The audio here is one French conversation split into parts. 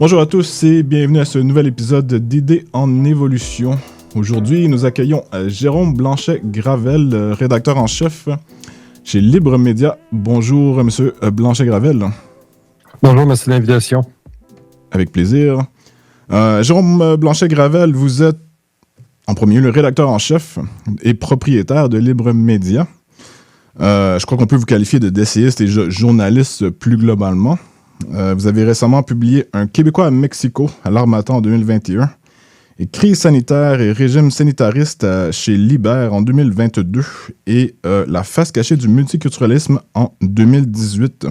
Bonjour à tous et bienvenue à ce nouvel épisode d'Idées en évolution. Aujourd'hui, nous accueillons Jérôme Blanchet-Gravel, rédacteur en chef chez Libre Média. Bonjour, monsieur Blanchet-Gravel. Bonjour, merci de l'invitation. Avec plaisir. Jérôme Blanchet-Gravel, vous êtes en premier lieu le rédacteur en chef et propriétaire de Libre Média. Je crois qu'on peut vous qualifier d'essayiste et journaliste plus globalement. Vous avez récemment publié Un Québécois à Mexico à l'Harmattan en 2021 et Crise sanitaire et régime sanitariste chez Libère en 2022 et La face cachée du multiculturalisme en 2018.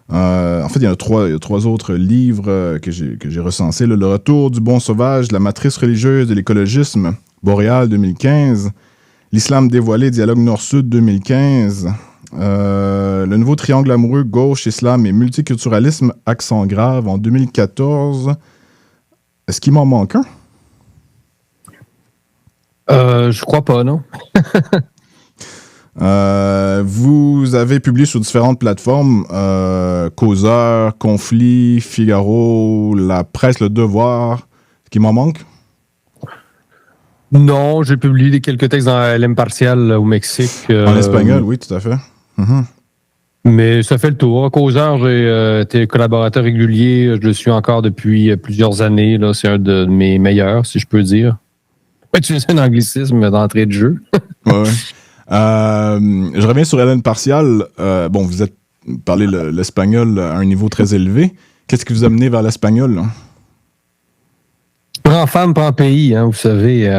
En fait, il y a trois autres livres que j'ai recensés. Le Retour du bon sauvage, La matrice religieuse de l'écologisme, Boréal 2015, L'islam dévoilé, Dialogue Nord-Sud 2015, Le nouveau triangle amoureux, gauche, islam et multiculturalisme, accent grave en 2014. Est-ce qu'il m'en manque un? Je crois pas, non? Vous avez publié sur différentes plateformes, Causeur, Conflit, Figaro, La Presse, Le Devoir. Est-ce qu'il m'en manque? Non, j'ai publié quelques textes dans l'Impartial au Mexique. En espagnol, oui, tout à fait. Mais ça fait le tour. Causeur, j'ai été collaborateur régulier. Je le suis encore depuis plusieurs années. Là, c'est un de mes meilleurs, si je peux dire. Pas utiliser un anglicisme d'entrée de jeu. Ouais. Je reviens sur l'Impartial. Vous êtes parlé l'espagnol à un niveau très élevé. Qu'est-ce qui vous a mené vers l'espagnol, là? Prends femme, prends pays, hein, vous savez.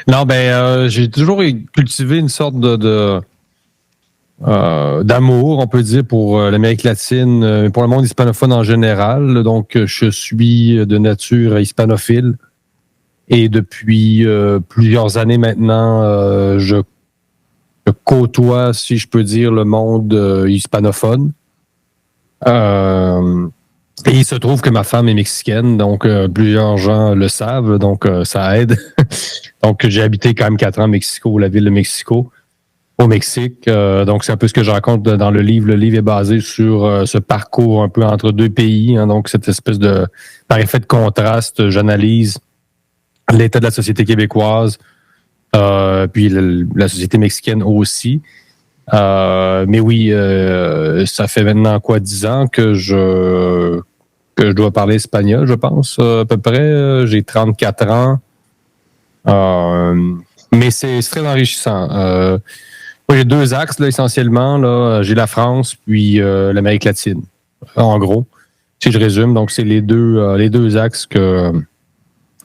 Non, j'ai toujours cultivé une sorte d'amour, on peut dire, pour l'Amérique latine, pour le monde hispanophone en général. Donc, je suis de nature hispanophile. Et depuis plusieurs années maintenant, je côtoie, si je peux dire, le monde hispanophone. Et il se trouve que ma femme est mexicaine, donc plusieurs gens le savent, donc ça aide. Donc, j'ai habité quand même 4 ans à Mexico, la ville de Mexico, au Mexique. Donc, c'est un peu ce que je raconte dans le livre. Le livre est basé sur ce parcours un peu entre deux pays. Hein, donc, cette espèce de, par effet de contraste, j'analyse l'état de la société québécoise, puis la société mexicaine aussi. Mais oui, ça fait maintenant 10 ans que je dois parler espagnol, je pense, à peu près. J'ai 34 ans. Mais c'est très enrichissant. Moi, j'ai 2 axes, là, essentiellement. Là. J'ai la France, puis l'Amérique latine, en gros. Si je résume, donc c'est les deux axes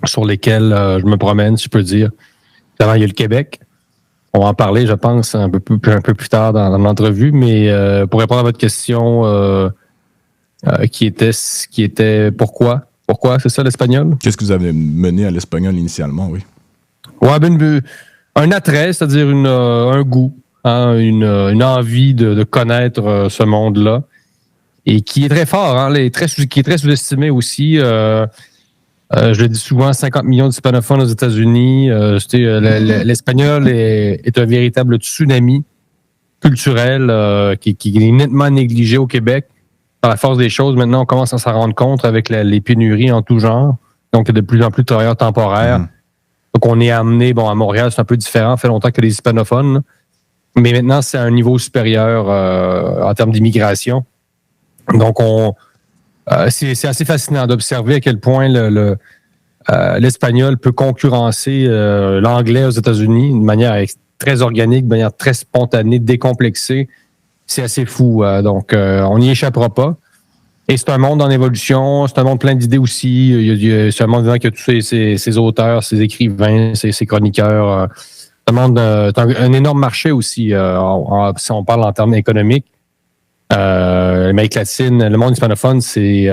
sur lesquels je me promène, si je peux dire. Évidemment, il y a le Québec. On va en parler, je pense, un peu plus tard dans l'entrevue, mais pour répondre à votre question, qui était pourquoi? Pourquoi, c'est ça l'espagnol? Qu'est-ce que vous avez mené à l'espagnol initialement, oui? Ouais, un attrait, c'est-à-dire un goût, hein, une envie de connaître ce monde-là, et qui est très fort, hein, qui est très sous-estimé aussi. Je le dis souvent, 50 millions d'hispanophones aux États-Unis. L'espagnol est un véritable tsunami culturel qui est nettement négligé au Québec. Par la force des choses, maintenant, on commence à s'en rendre compte avec les pénuries en tout genre. Donc, il y a de plus en plus de travailleurs temporaires. Donc, on est amené, à Montréal, c'est un peu différent. Ça fait longtemps que les hispanophones. Là. Mais maintenant, c'est à un niveau supérieur en termes d'immigration. Donc, c'est assez fascinant d'observer à quel point l'espagnol peut concurrencer l'anglais aux États-Unis de manière très organique, de manière très spontanée, décomplexée. C'est assez fou. Donc, on n'y échappera pas. Et c'est un monde en évolution. C'est un monde plein d'idées aussi. C'est un monde qui a tous ses auteurs, ses écrivains, ses chroniqueurs. C'est un énorme marché aussi, si on parle en termes économiques. L'Amérique latine, le monde hispanophone, c'est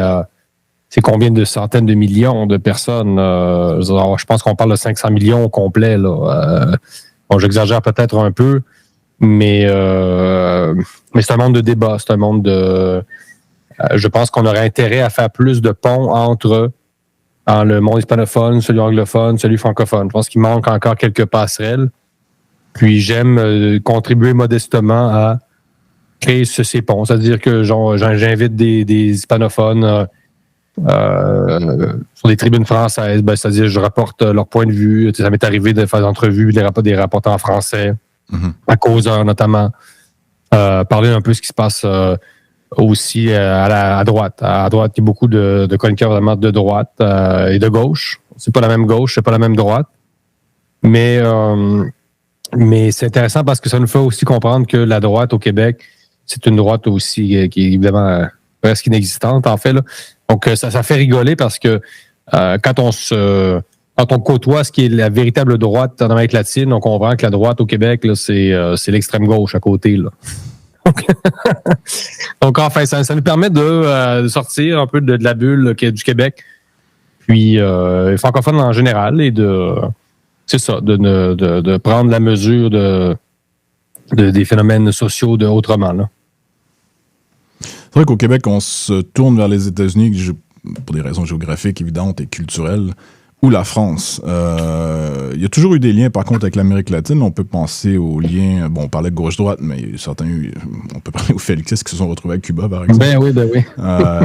combien de centaines de millions de personnes? Je pense qu'on parle de 500 millions au complet. Là. J'exagère peut-être un peu, mais c'est un monde de débat. C'est un monde de... je pense qu'on aurait intérêt à faire plus de ponts entre le monde hispanophone, celui anglophone, celui francophone. Je pense qu'il manque encore quelques passerelles. Puis j'aime contribuer modestement à créer ces ponts. C'est-à-dire que j'invite des hispanophones sur des tribunes françaises, c'est-à-dire je rapporte leur point de vue. Ça m'est arrivé de faire des entrevues, des rapports en français, à causeur notamment. Parler un peu de ce qui se passe aussi à droite. À droite, il y a beaucoup de chroniqueurs vraiment de droite et de gauche. C'est pas la même gauche, c'est pas la même droite. Mais c'est intéressant parce que ça nous fait aussi comprendre que la droite au Québec, c'est une droite aussi qui est évidemment presque inexistante, en fait. Là. Donc, ça fait rigoler parce que quand on côtoie ce qui est la véritable droite en Amérique latine, on comprend que la droite au Québec, là, c'est l'extrême gauche à côté. Là. Donc, enfin, ça nous permet de sortir un peu de la bulle du Québec, puis francophone en général, et c'est ça, de prendre la mesure des phénomènes sociaux autrement. Là. C'est vrai qu'au Québec, on se tourne vers les États-Unis pour des raisons géographiques évidentes et culturelles, ou la France. Il y a toujours eu des liens, par contre, avec l'Amérique latine. On peut penser aux liens... Bon, on parlait de gauche-droite, mais on peut parler aux Félixistes qui se sont retrouvés à Cuba, par exemple. Ben oui.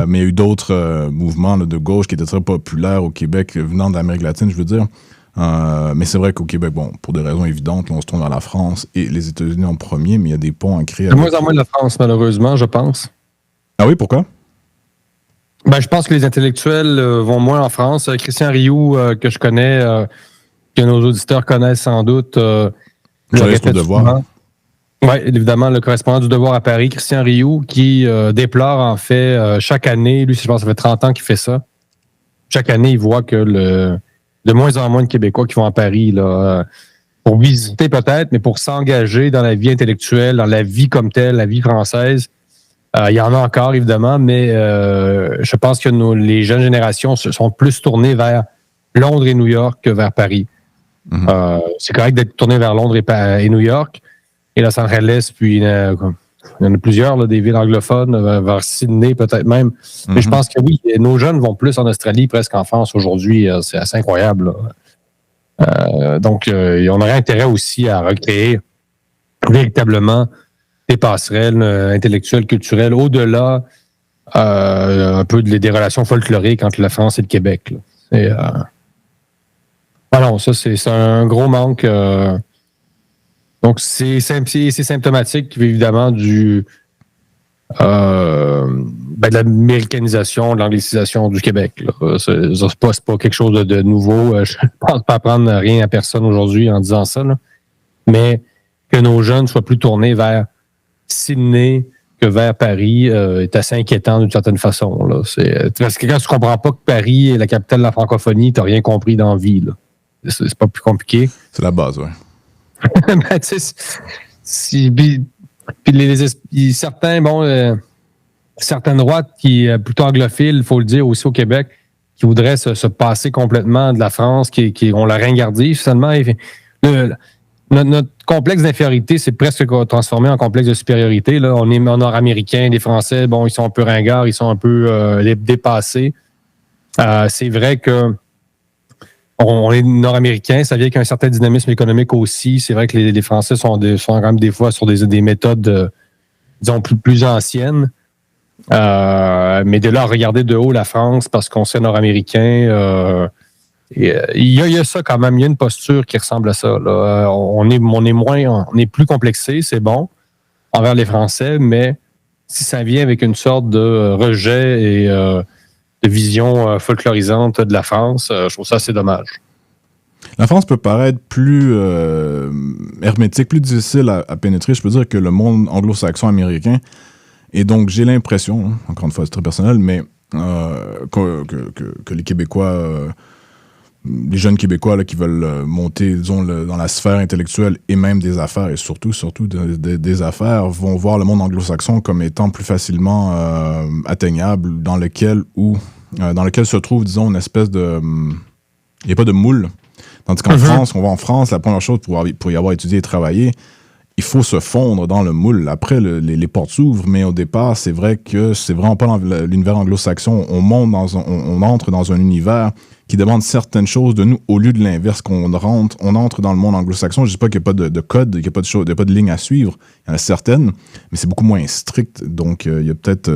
Mais il y a eu d'autres mouvements de gauche qui étaient très populaires au Québec, venant d'Amérique latine, je veux dire. Mais c'est vrai qu'au Québec, bon, pour des raisons évidentes, là, on se tourne vers la France et les États-Unis en premier, mais il y a des ponts à créer. De moins en moins la France, malheureusement, je pense. Ah oui, pourquoi? Ben, je pense que les intellectuels vont moins en France. Christian Rioux, que je connais, que nos auditeurs connaissent sans doute. Journaliste au Devoir. Oui, évidemment, le correspondant du Devoir à Paris, Christian Rioux, qui déplore en fait chaque année, lui, je pense que ça fait 30 ans qu'il fait ça. Chaque année, il voit que de moins en moins de Québécois qui vont à Paris là, pour visiter peut-être, mais pour s'engager dans la vie intellectuelle, dans la vie comme telle, la vie française. Il y en a encore, évidemment, mais je pense que les jeunes générations se sont plus tournées vers Londres et New York que vers Paris. C'est correct d'être tourné vers Londres et New York, et Los Angeles, puis il y en a plusieurs, là, des villes anglophones, vers Sydney peut-être même. Mais je pense que oui, nos jeunes vont plus en Australie, presque en France aujourd'hui. C'est assez incroyable. Donc, on aurait intérêt aussi à recréer véritablement des passerelles intellectuelles, culturelles, au-delà un peu des relations folkloriques entre la France et le Québec. Non, ça, c'est un gros manque. Donc, c'est symptomatique, évidemment, de l'américanisation, de l'anglicisation du Québec. Là. C'est pas quelque chose de nouveau. Je ne pense pas apprendre rien à personne aujourd'hui en disant ça. Là. Mais que nos jeunes soient plus tournés vers Sydney que vers Paris est assez inquiétant d'une certaine façon. Là. Parce que quand tu ne comprends pas que Paris est la capitale de la francophonie, tu n'as rien compris dans la vie. Là. C'est pas plus compliqué. C'est la base, oui. Ben, tu sais, certaines droites qui plutôt anglophiles, il faut le dire aussi au Québec, qui voudraient se passer complètement de la France, qui ont la ringardise finalement. Notre complexe d'infériorité, c'est presque transformé en complexe de supériorité. Là. On est nord-américain, les Français, bon, ils sont un peu ringards, ils sont un peu dépassés. C'est vrai que on est nord-américain, ça vient avec un certain dynamisme économique aussi. C'est vrai que les Français sont quand même des fois sur des méthodes, disons, plus anciennes. Mais de là à regarder de haut la France parce qu'on serait nord-américain, il y a ça quand même. Il y a une posture qui ressemble à ça. Là. On est plus complexé, c'est bon, envers les Français, mais si ça vient avec une sorte de rejet et de vision folklorisante de la France, je trouve ça assez dommage. La France peut paraître plus hermétique, plus difficile à pénétrer, je peux dire, que le monde anglo-saxon américain. Et donc, j'ai l'impression, encore une fois, c'est très personnel, mais que les Québécois, les jeunes Québécois là, qui veulent monter, disons, dans la sphère intellectuelle et même des affaires, et surtout des affaires, vont voir le monde anglo-saxon comme étant plus facilement atteignable, dans lequel se trouve, disons, une espèce de... Il n'y a pas de moule. Tandis qu'en France, on va en France, la première chose pour y avoir étudié et travaillé, il faut se fondre dans le moule. Après, les portes s'ouvrent, mais au départ, c'est vrai que c'est vraiment pas l'univers anglo-saxon. On entre dans un univers qui demande certaines choses de nous au lieu de l'inverse. On entre dans le monde anglo-saxon. Je ne dis pas qu'il n'y a pas de code, qu'il n'y a pas de ligne à suivre. Il y en a certaines, mais c'est beaucoup moins strict. Donc, il y a peut-être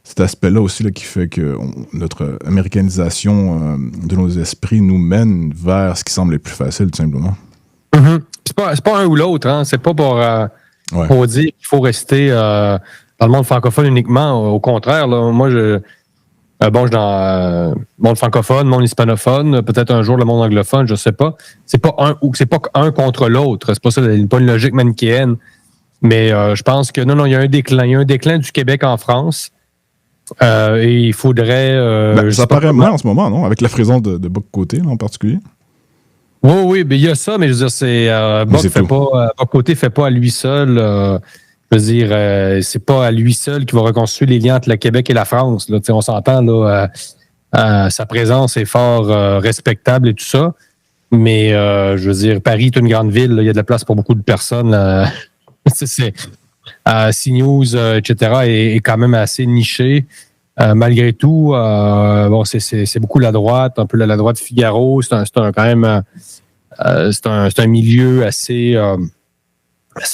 cet aspect-là aussi là, qui fait que notre américanisation de nos esprits nous mène vers ce qui semble être plus facile, tout simplement. Mm-hmm. C'est pas un ou l'autre, hein. C'est pas pour dire qu'il faut rester dans le monde francophone uniquement. Au contraire, là, moi, je suis dans le monde francophone, monde hispanophone, peut-être un jour le monde anglophone, je sais pas. C'est pas un contre l'autre. C'est pas ça, pas une logique manichéenne. Mais je pense que non, il y a un déclin. Il y a un déclin du Québec en France. Et il faudrait. Ça paraît moins en ce moment, non? Avec la présence de Bock-Côté, là, en particulier. Oui, mais il y a ça, mais je veux dire, Bock-Côté fait pas à lui seul. Je veux dire, c'est pas à lui seul qui va reconstruire les liens entre le Québec et la France. Là. On s'entend, là, sa présence est fort respectable et tout ça. Mais je veux dire, Paris est une grande ville. Il y a de la place pour beaucoup de personnes. CNews, etc., est quand même assez niché. Malgré tout, c'est beaucoup la droite, un peu la droite Figaro. C'est un milieu assez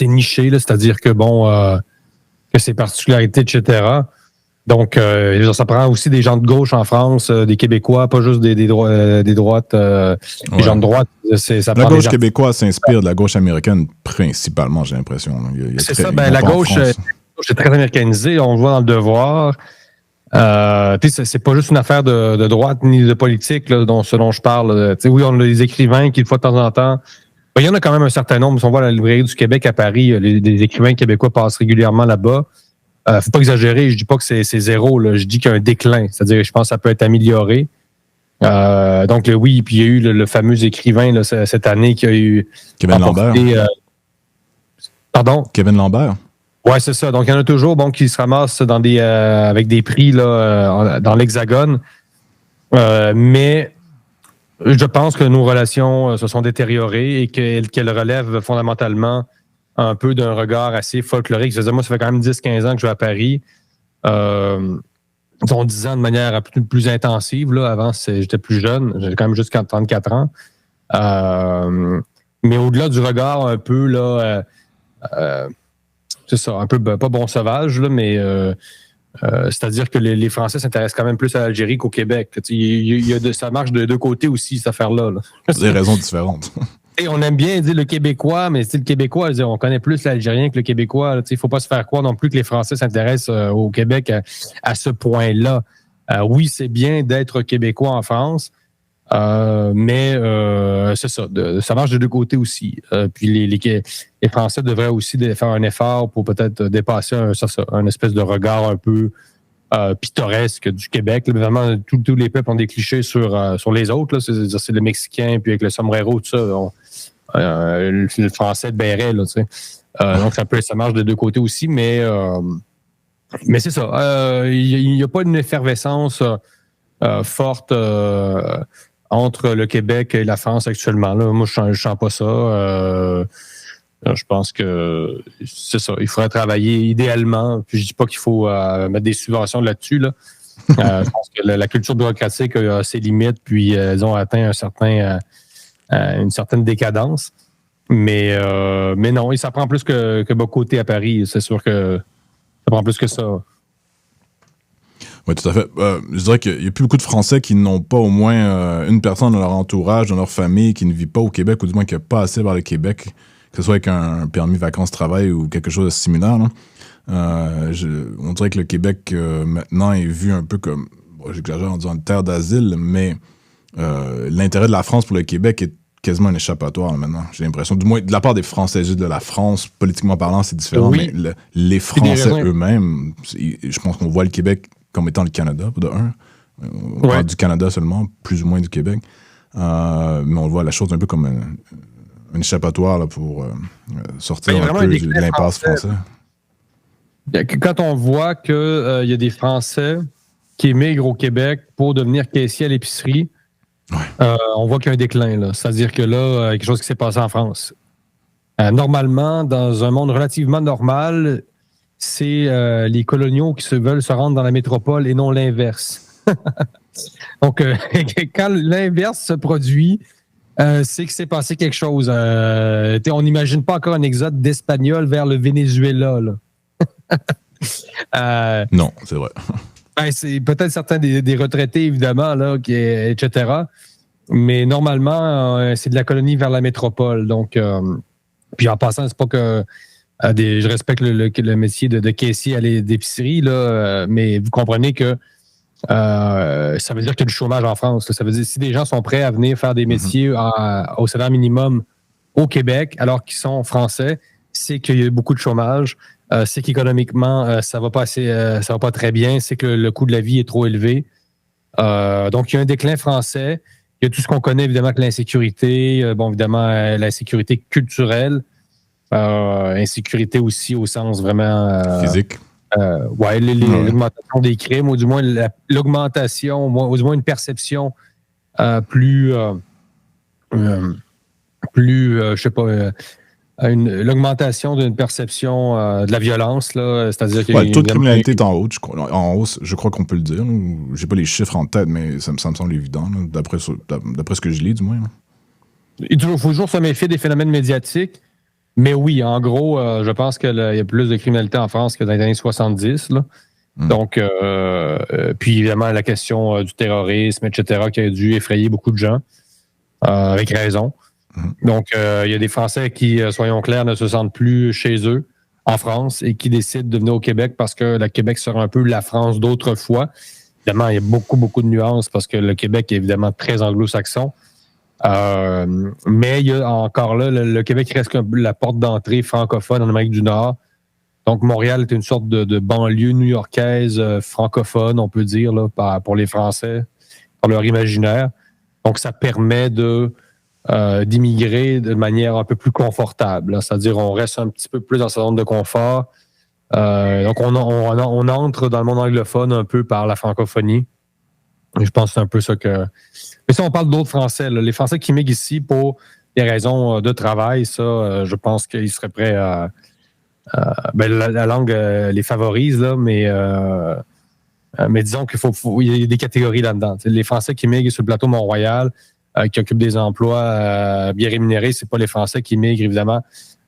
niché, là, c'est-à-dire que que ses particularités, etc. Donc, ça prend aussi des gens de gauche en France, des Québécois, pas juste des droites, des gens de droite. La gauche québécoise s'inspire de la gauche américaine principalement, j'ai l'impression. C'est ça, la gauche est très américanisée, on le voit dans Le Devoir. C'est pas juste une affaire de droite ni de politique, là, ce dont je parle. Oui, on a des écrivains qui, une fois de temps en temps, il y en a quand même un certain nombre. Si on voit la librairie du Québec à Paris, les écrivains québécois passent régulièrement là-bas. Faut pas exagérer, je dis pas que c'est zéro, là. Je dis qu'il y a un déclin. C'est-à-dire, je pense que ça peut être amélioré. Donc, oui, puis il y a eu le fameux écrivain là, cette année qui a eu... Kevin Lambert. Pardon? Kevin Lambert. Oui, c'est ça. Donc, il y en a toujours qui se ramassent avec des prix là, dans l'Hexagone. Mais je pense que nos relations se sont détériorées et qu'elles relèvent fondamentalement un peu d'un regard assez folklorique. Je veux dire, moi, ça fait quand même 10-15 ans que je vais à Paris. Disons 10 ans de manière plus intensive. Là. Avant, j'étais plus jeune. J'avais quand même juste 34 ans. Mais au-delà du regard un peu, là, c'est ça, un peu pas bon sauvage, là, mais c'est-à-dire que les Français s'intéressent quand même plus à l'Algérie qu'au Québec. Ça marche de deux côtés aussi, cette affaire-là. Là. Des raisons différentes. Et on aime bien dire le Québécois, mais le Québécois, on connaît plus l'Algérien que le Québécois. Il ne faut pas se faire croire non plus que les Français s'intéressent au Québec à ce point-là. Oui, c'est bien d'être Québécois en France, mais c'est ça. Ça marche de deux côtés aussi. Puis les Français devraient aussi faire un effort pour peut-être dépasser un espèce de regard un peu pittoresque du Québec. Là, vraiment, tous les peuples ont des clichés sur les autres. Là. C'est le Mexicain, puis avec le sombrero, tout ça. Le Français de béret, là, tu sais. Donc, ça marche de deux côtés aussi, mais c'est ça. Il n'y a pas une effervescence forte entre le Québec et la France actuellement. Là. Moi, je ne sens pas ça. Je pense que c'est ça. Il faudrait travailler idéalement. Puis je dis pas qu'il faut mettre des subventions là-dessus. Là. Je pense que la culture bureaucratique a ses limites, puis elles ont atteint une certaine décadence. Mais non, ça prend plus que Bock-Côté à Paris. C'est sûr que ça prend plus que ça. Oui, tout à fait. Je dirais qu'il n'y a plus beaucoup de Français qui n'ont pas au moins une personne dans leur entourage, dans leur famille, qui ne vit pas au Québec, ou du moins qui n'a pas assez vers le Québec, que ce soit avec un permis vacances-travail ou quelque chose de similaire. On dirait que le Québec, maintenant, est vu un peu comme, j'exagère en disant une terre d'asile, mais l'intérêt de la France pour le Québec est quasiment un échappatoire là, maintenant. J'ai l'impression, du moins de la part des Français, juste de la France, politiquement parlant, c'est différent, oui. Mais les Français eux-mêmes, je pense qu'on voit le Québec comme étant le Canada, de un. On parle du Canada seulement, plus ou moins du Québec. Mais on voit la chose un peu comme un échappatoire là, pour sortir un peu de l'impasse française. Quand on voit qu'il y a des Français qui émigrent au Québec pour devenir caissiers à l'épicerie, on voit qu'il y a un déclin. Là. C'est-à-dire que là, il y a quelque chose qui s'est passé en France. Normalement, dans un monde relativement normal, c'est les coloniaux qui veulent se rendre dans la métropole et non l'inverse. Donc, quand l'inverse se produit, c'est que s'est passé quelque chose. On n'imagine pas encore un exode d'Espagnols vers le Venezuela. Là. Non, c'est vrai. Ben, c'est peut-être certains des retraités, évidemment, là, etc. Mais normalement, c'est de la colonie vers la métropole. Donc, puis en passant, c'est pas que je respecte le métier de caissier à l'épicerie, là, mais vous comprenez que ça veut dire qu'il y a du chômage en France. Là. Ça veut dire que si des gens sont prêts à venir faire des métiers au salaire minimum au Québec, alors qu'ils sont français, c'est qu'il y a beaucoup de chômage. C'est qu'économiquement, ça va pas ça va pas très bien. C'est que le coût de la vie est trop élevé. Donc, il y a un déclin français. Il y a tout ce qu'on connaît, évidemment, que l'insécurité. Bon, évidemment, l'insécurité culturelle. Insécurité aussi au sens vraiment... Physique. Ouais, l'augmentation des crimes, ou du moins l'augmentation, ou du moins une perception plus, je sais pas, l'augmentation d'une perception de la violence, là, c'est-à-dire que le taux de criminalité est en hausse, je crois qu'on peut le dire. J'ai pas les chiffres en tête, mais ça me semble évident, là, d'après ce que je lis, du moins. Là. Il faut toujours se méfier des phénomènes médiatiques. Mais oui, en gros, je pense qu'il y a plus de criminalité en France que dans les années 70. Là. Donc, puis évidemment, la question du terrorisme, etc., qui a dû effrayer beaucoup de gens, avec raison. Donc, il y a des Français qui, soyons clairs, ne se sentent plus chez eux en France et qui décident de venir au Québec parce que le Québec sera un peu la France d'autrefois. Évidemment, il y a beaucoup de nuances parce que le Québec est évidemment très anglo-saxon. Mais il y a encore là, le Québec reste la porte d'entrée francophone en Amérique du Nord. Donc, Montréal est une sorte de banlieue new-yorkaise francophone, on peut dire, là, pour les Français, par leur imaginaire. Donc, ça permet d'immigrer de manière un peu plus confortable. Là. C'est-à-dire, on reste un petit peu plus dans sa zone de confort. Donc, on entre dans le monde anglophone un peu par la francophonie. Et je pense que c'est un peu ça que... Mais si on parle d'autres Français, là, les Français qui migrent ici pour des raisons de travail, ça, je pense qu'ils seraient prêts à... la langue les favorise, là, mais disons il y a des catégories là-dedans. T'sais, les Français qui migrent sur le plateau Mont-Royal, qui occupent des emplois bien rémunérés, c'est pas les Français qui migrent, évidemment,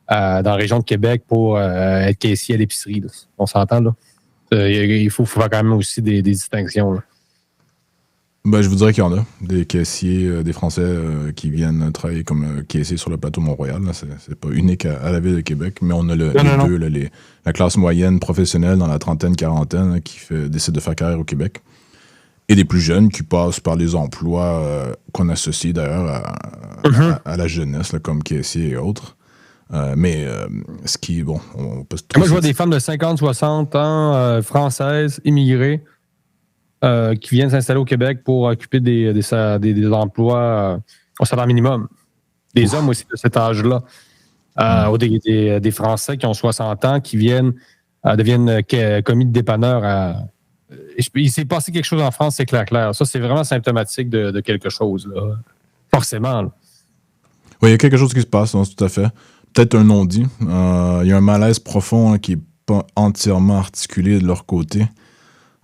dans la région de Québec pour être caissier à l'épicerie. Là. On s'entend, là. Il faut faire quand même aussi des distinctions, là. Ben, je vous dirais qu'il y en a, des caissiers, des Français qui viennent travailler comme caissiers sur le plateau Mont-Royal. Là. C'est pas unique à la ville de Québec, mais on a les deux, là, la classe moyenne professionnelle dans la trentaine, quarantaine, là, qui décide de faire carrière au Québec. Et des plus jeunes qui passent par les emplois qu'on associe d'ailleurs à la jeunesse, là, comme caissier et autres. Ce qui, bon, on peut se Moi, je vois des femmes de 50, 60 ans, françaises, immigrées, qui viennent s'installer au Québec pour occuper des emplois au salaire minimum. Des hommes aussi de cet âge-là. Des Français qui ont 60 ans qui deviennent commis de dépanneur. Il s'est passé quelque chose en France, c'est clair. Ça, c'est vraiment symptomatique de quelque chose, là. Forcément. Là. Oui, il y a quelque chose qui se passe, hein, tout à fait. Peut-être un non-dit. Il y a un malaise profond qui n'est pas entièrement articulé de leur côté.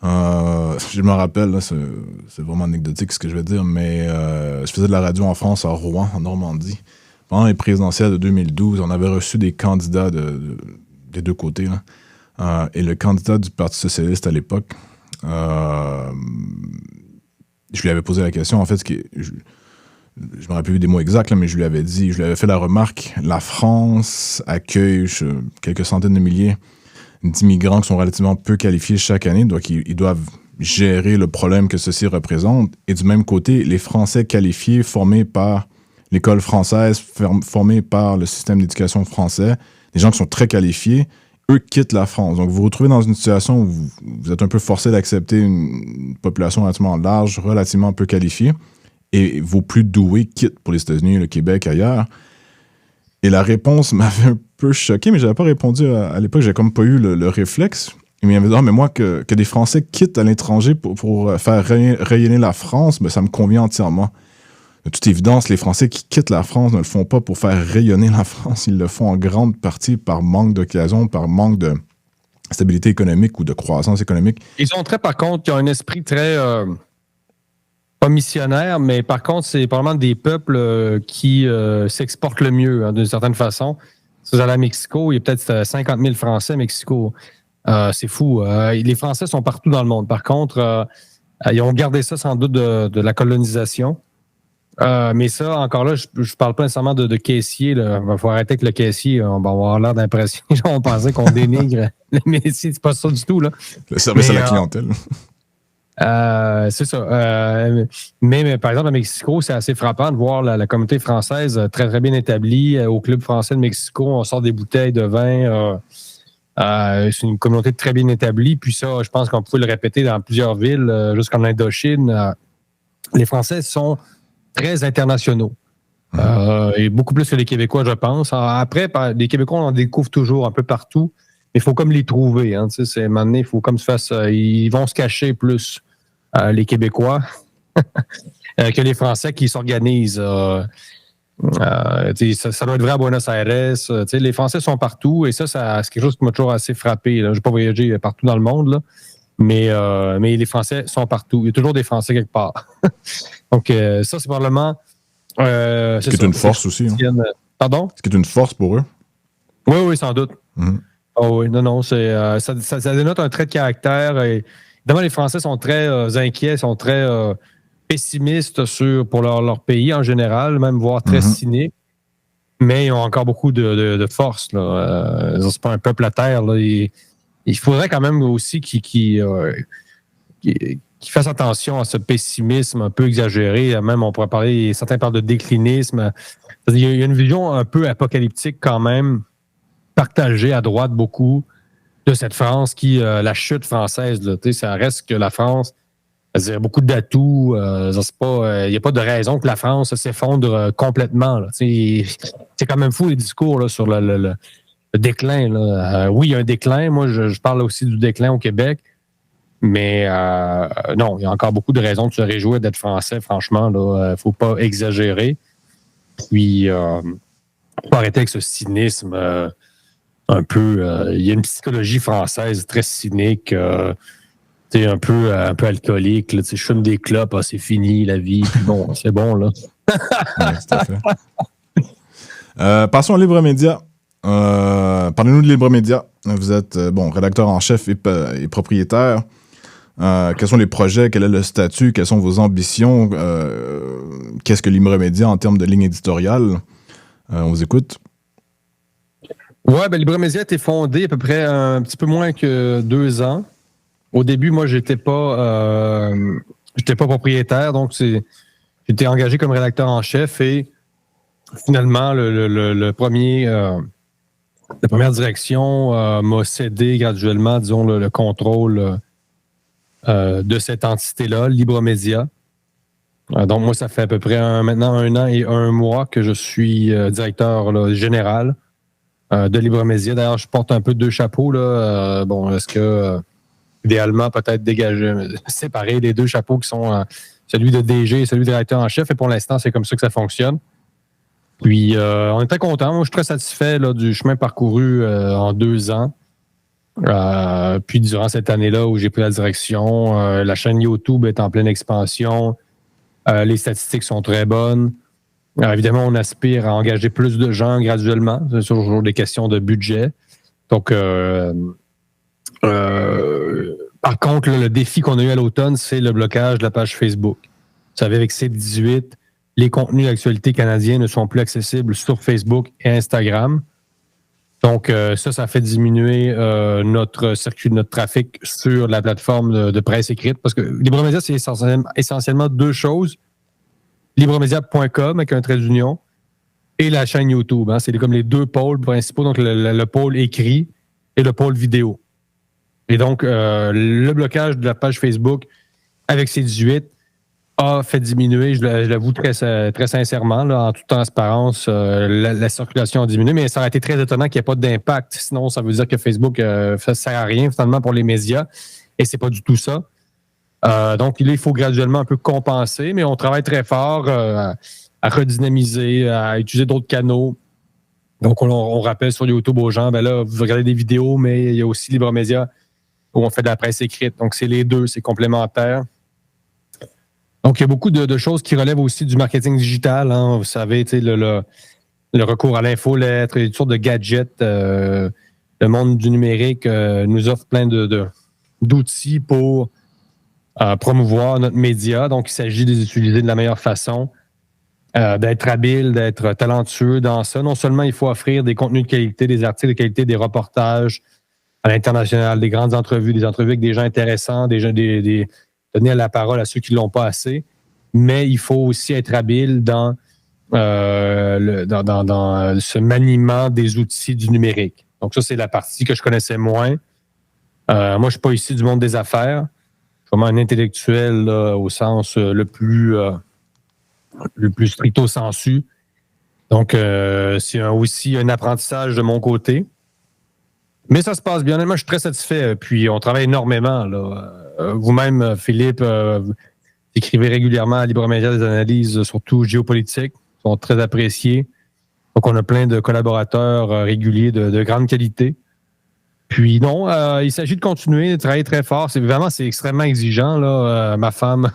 Je me rappelle, là, c'est vraiment anecdotique ce que je vais dire, mais je faisais de la radio en France, à Rouen, en Normandie. Pendant les présidentielles de 2012, on avait reçu des candidats des deux côtés. Là. Et le candidat du Parti socialiste à l'époque, je lui avais posé la question, en fait, je me rappelle plus des mots exacts, là, mais je lui avais fait la remarque, la France accueille quelques centaines de milliers d'immigrants qui sont relativement peu qualifiés chaque année, donc ils doivent gérer le problème que ceci représente. Et du même côté, les Français qualifiés, formés par l'école française, formés par le système d'éducation français, des gens qui sont très qualifiés, eux quittent la France. Donc vous vous retrouvez dans une situation où vous êtes un peu forcé d'accepter une population relativement large, relativement peu qualifiée, et vos plus doués quittent pour les États-Unis, le Québec, ailleurs. Et la réponse m'avait un peu choqué, mais j'avais pas répondu à l'époque, j'avais comme pas eu le réflexe. Il m'avait dit, mais moi, que des Français quittent à l'étranger pour faire rayonner la France, ben, ça me convient entièrement. De toute évidence, les Français qui quittent la France ne le font pas pour faire rayonner la France, ils le font en grande partie par manque d'occasion, par manque de stabilité économique ou de croissance économique. Ils sont par contre, ils ont un esprit très... pas missionnaire, mais par contre, c'est probablement des peuples qui s'exportent le mieux, hein, d'une certaine façon. Si vous allez à Mexico, il y a peut-être 50 000 Français à Mexico. C'est fou. Les Français sont partout dans le monde. Par contre, ils ont gardé ça sans doute de la colonisation. Mais ça, encore là, je parle pas nécessairement de caissier. Il faut arrêter avec le caissier. On va avoir l'air d'impression. On pensait qu'on dénigre les métiers. C'est pas ça du tout, là. Le service à la clientèle. C'est ça. Mais par exemple, à Mexico, c'est assez frappant de voir la communauté française très, très bien établie. Au Club français de Mexico, on sort des bouteilles de vin. C'est une communauté très bien établie. Puis ça, je pense qu'on peut le répéter dans plusieurs villes, jusqu'en Indochine. Les Français sont très internationaux. Et beaucoup plus que les Québécois, je pense. Après, les Québécois, on en découvre toujours un peu partout. Mais il faut comme les trouver. Hein, maintenant, il faut comme se fasse. Ils vont se cacher plus, les Québécois, que les Français qui s'organisent. Ça doit être vrai à Buenos Aires. Les Français sont partout et ça c'est quelque chose qui m'a toujours assez frappé. Je n'ai pas voyagé partout dans le monde, là, mais les Français sont partout. Il y a toujours des Français quelque part. Donc, ça, c'est probablement. Ce qui est une force aussi. Hein? Pardon? Ce qui est une force pour eux. Oui, sans doute. Mm-hmm. Oh, oui, non, ça dénote un trait de caractère. Et, évidemment, les Français sont très inquiets, sont très pessimistes pour leur pays en général, même voire très cyniques. Mais ils ont encore beaucoup de force. C'est pas un peuple à terre. Là. Il faudrait quand même aussi qu'ils fassent attention à ce pessimisme un peu exagéré. Même, on pourrait parler, certains parlent de déclinisme. Il y a une vision un peu apocalyptique quand même, partagée à droite beaucoup, de cette France qui, la chute française, là, ça reste que la France, c'est-à-dire beaucoup d'atouts. Il n'y a pas de raison que la France s'effondre complètement. Là, c'est quand même fou les discours là, sur le déclin. Là. Oui, il y a un déclin. Moi, je parle aussi du déclin au Québec. Mais non, il y a encore beaucoup de raisons de se réjouir d'être français, franchement. Il ne faut pas exagérer. Puis, il faut arrêter avec ce cynisme un peu. Il y a une psychologie française très cynique, un peu alcoolique. Là, je fume des clopes, c'est fini la vie. Puis bon, c'est bon, là. Ouais, tout à fait. Passons au Libre Média. Parlez-nous de Libre Média. Vous êtes rédacteur en chef et propriétaire. Quels sont les projets? Quel est le statut? Quelles sont vos ambitions? Qu'est-ce que Libre Média en termes de ligne éditoriale? On vous écoute. Oui, Libre Média a été fondé à peu près un petit peu moins que 2 ans. Au début, moi, j'étais pas propriétaire, donc j'étais engagé comme rédacteur en chef et finalement, la première direction m'a cédé graduellement, disons, le contrôle de cette entité-là, Libre Média. Donc, moi, ça fait à peu près maintenant 1 an et 1 mois que je suis directeur général de Libre Média. D'ailleurs, je porte un peu 2 chapeaux. Là. Est-ce que, idéalement, peut-être séparer les 2 chapeaux qui sont celui de DG et celui de directeur en chef. Et pour l'instant, c'est comme ça que ça fonctionne. Puis, on est très contents. Moi, je suis très satisfait du chemin parcouru en 2 ans. Puis, durant cette année-là où j'ai pris la direction, la chaîne YouTube est en pleine expansion. Les statistiques sont très bonnes. Évidemment, on aspire à engager plus de gens graduellement. C'est toujours des questions de budget. Donc, par contre, le défi qu'on a eu à l'automne, c'est le blocage de la page Facebook. Vous savez, avec C18, les contenus d'actualité canadiens ne sont plus accessibles sur Facebook et Instagram. Donc, ça fait diminuer notre circuit, notre trafic sur la plateforme de presse écrite. Parce que Libre Média, c'est essentiellement 2 choses. Libremedia.com avec un trait d'union et la chaîne YouTube. Hein. C'est comme les 2 pôles principaux, donc le pôle écrit et le pôle vidéo. Et donc, le blocage de la page Facebook avec C18 a fait diminuer, je l'avoue très, très sincèrement, là, en toute transparence, la circulation a diminué, mais ça aurait été très étonnant qu'il n'y ait pas d'impact. Sinon, ça veut dire que Facebook ça ne sert à rien finalement pour les médias et c'est pas du tout ça. Donc, là, il faut graduellement un peu compenser, mais on travaille très fort à redynamiser, à utiliser d'autres canaux. Donc, on rappelle sur YouTube aux gens, là, vous regardez des vidéos, mais il y a aussi Libre Média où on fait de la presse écrite. Donc, c'est les 2, c'est complémentaire. Donc, il y a beaucoup de choses qui relèvent aussi du marketing digital. Hein. Vous savez, le recours à l'infolettre, une sorte de gadgets le monde du numérique nous offre plein d'outils pour promouvoir notre média. Donc, il s'agit de les utiliser de la meilleure façon, d'être habile, d'être talentueux dans ça. Non seulement il faut offrir des contenus de qualité, des articles de qualité, des reportages à l'international, des grandes entrevues, des entrevues avec des gens intéressants, donner la parole à ceux qui ne l'ont pas assez, mais il faut aussi être habile dans ce maniement des outils du numérique. Donc ça, c'est la partie que je connaissais moins. Moi, je ne suis pas issu du monde des affaires. Je suis vraiment un intellectuel là, au sens le plus stricto sensu. Donc, c'est aussi un apprentissage de mon côté. Mais ça se passe bien. Honnêtement, je suis très satisfait. Puis, on travaille énormément. Là. Vous-même, Philippe, vous écrivez régulièrement à Libre Média des analyses, surtout géopolitiques, qui sont très appréciées. Donc, on a plein de collaborateurs réguliers de grande qualité. Puis non, il s'agit de continuer de travailler très fort. C'est extrêmement exigeant. Là. Ma femme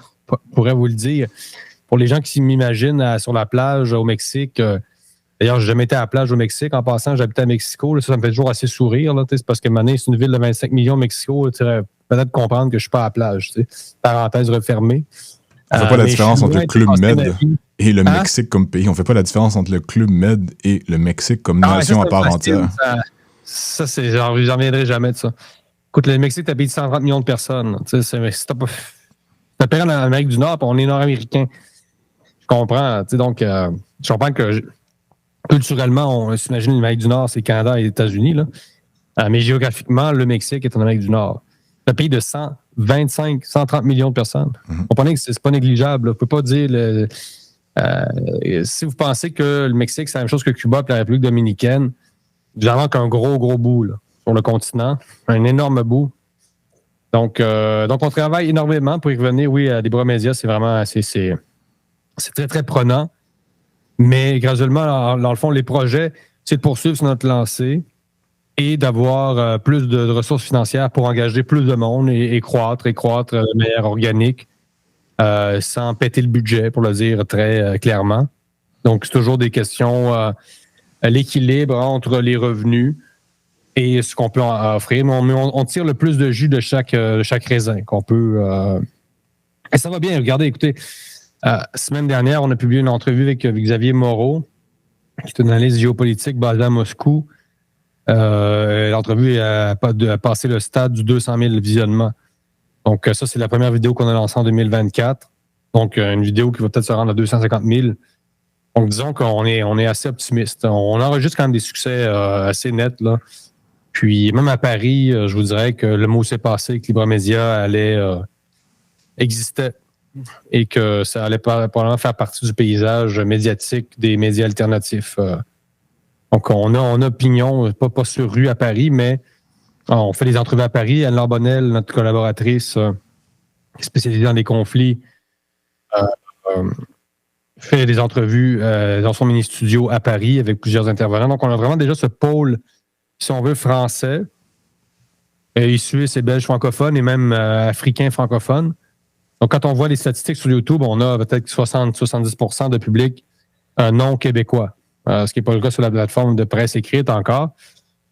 pourrait vous le dire. Pour les gens qui m'imaginent sur la plage au Mexique, d'ailleurs, j'ai jamais été à la plage au Mexique. En passant, j'habitais à Mexico. Là, ça me fait toujours assez sourire. Là, c'est parce que maintenant, c'est une ville de 25 millions, Mexico. Peut-être comprendre que je suis pas à la plage. Parenthèse refermée. On ne fait pas la différence entre le Club Med et le Mexique comme pays. On ne fait pas la différence entre le Club Med et le Mexique comme nation à part entière. Ça, j'en reviendrai jamais de ça. Écoute, le Mexique, t'as payé 130 millions de personnes. T'as payé en Amérique du Nord, puis on est nord-américain. Je comprends. Donc, je comprends que culturellement, on s'imagine l'Amérique du Nord, c'est Canada et les États-Unis. Là. Mais géographiquement, le Mexique est en Amérique du Nord. C'est un pays de 125, 130 millions de personnes. Vous comprenez que c'est pas négligeable. Là. On ne peut pas dire... si vous pensez que le Mexique, c'est la même chose que Cuba et la République dominicaine, vous en manque un gros bout là, sur le continent. Un énorme bout. Donc, on travaille énormément pour y revenir. Oui, à Libre Média, c'est vraiment... C'est très, très prenant. Mais graduellement, dans le fond, les projets, c'est de poursuivre sur notre lancée et d'avoir plus de ressources financières pour engager plus de monde et croître de manière organique sans péter le budget, pour le dire très clairement. Donc, c'est toujours des questions... l'équilibre entre les revenus et ce qu'on peut offrir. Mais on tire le plus de jus de chaque raisin qu'on peut. Et ça va bien. Regardez, écoutez, semaine dernière, on a publié une entrevue avec Xavier Moreau, qui est une analyste géopolitique basée à Moscou. L'entrevue a passé le stade du 200 000 visionnements. Donc, ça, c'est la première vidéo qu'on a lancée en 2024. Donc, une vidéo qui va peut-être se rendre à 250 000. Donc, disons qu'on est assez optimiste. On enregistre quand même des succès assez nets. Là. Puis, même à Paris, je vous dirais que le mot s'est passé, que Libre Média existait et que ça allait probablement faire partie du paysage médiatique des médias alternatifs. Donc, on a pignon, pas sur rue à Paris, mais on fait des entrevues à Paris. Anne Larbonnel, notre collaboratrice spécialisée dans les conflits, fait des entrevues dans son mini-studio à Paris avec plusieurs intervenants. Donc, on a vraiment déjà ce pôle, si on veut, français, suisse et belge francophones et même africains francophones. Donc, quand on voit les statistiques sur YouTube, on a peut-être 60-70% de public non québécois, ce qui n'est pas le cas sur la plateforme de presse écrite encore.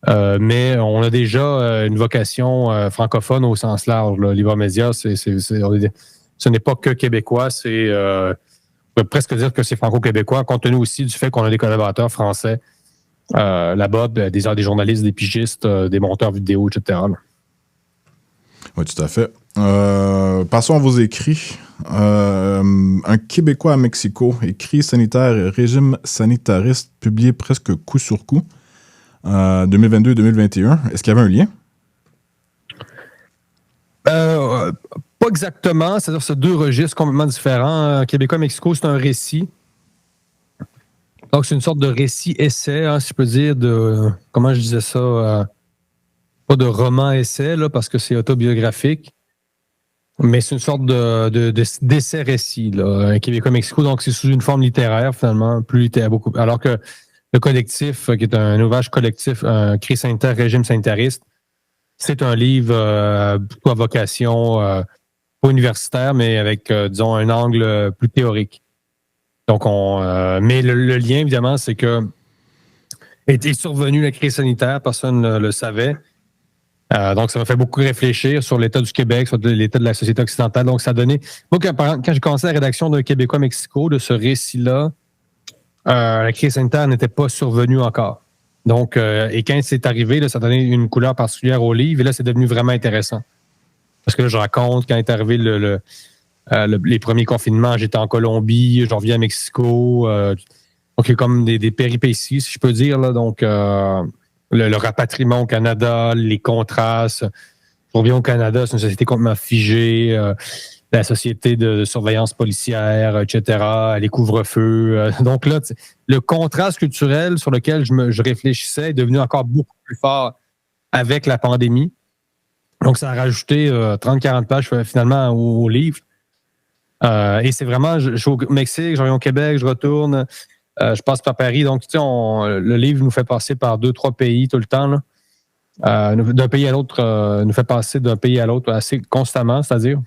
Mais on a déjà une vocation francophone au sens large. Là. Libre Média, ce n'est pas que québécois, c'est... on peut presque dire que c'est franco-québécois, compte tenu aussi du fait qu'on a des collaborateurs français là-bas, des journalistes, des pigistes, des monteurs vidéo, etc. Là. Oui, tout à fait. Passons à vos écrits. Un Québécois à Mexico, écrit sanitaire et régime sanitariste, publié presque coup sur coup, 2022 et 2021. Est-ce qu'il y avait un lien? Pas exactement, c'est-à-dire que c'est deux registres complètement différents. Québécois-Mexico, c'est un récit. Donc, c'est une sorte de récit-essai, hein, si je peux dire, de... Comment je disais ça? Pas de roman-essai, là, parce que c'est autobiographique, mais c'est une sorte d'essai-récit, là, un Québécois-Mexico. Donc, c'est sous une forme littéraire, finalement, plus littéraire, beaucoup. Alors que le collectif, qui est un ouvrage collectif, un cri sanitaire, régime sanitariste, c'est un livre plutôt à vocation pas universitaire, mais avec, disons, un angle plus théorique. Donc, mais le lien, évidemment, c'est que était survenue la crise sanitaire, personne ne le savait. Donc, ça m'a fait beaucoup réfléchir sur l'état du Québec, sur l'état de la société occidentale. Donc, ça a donné... Moi, quand j'ai commencé la rédaction d'un Québécois Mexico, de ce récit-là, la crise sanitaire n'était pas survenue encore. Donc, et quand c'est arrivé, là, ça a donné une couleur particulière au livre, et là, c'est devenu vraiment intéressant. Parce que là, je raconte, quand est arrivé les premiers confinements, j'étais en Colombie, j'en reviens à Mexico. Donc, il y a comme des péripéties, si je peux dire. Là. Donc, le rapatriement au Canada, les contrastes. Je reviens au Canada, c'est une société complètement figée. La société de surveillance policière, etc., les couvre-feux. Donc là, le contraste culturel sur lequel je réfléchissais est devenu encore beaucoup plus fort avec la pandémie. Donc, ça a rajouté 30-40 pages finalement au livre. Et c'est vraiment, je suis au Mexique, je reviens au Québec, je retourne, je passe par Paris. Donc, tu sais, le livre nous fait passer par 2-3 pays tout le temps. Là. D'un pays à l'autre, nous fait passer d'un pays à l'autre assez constamment, c'est-à-dire.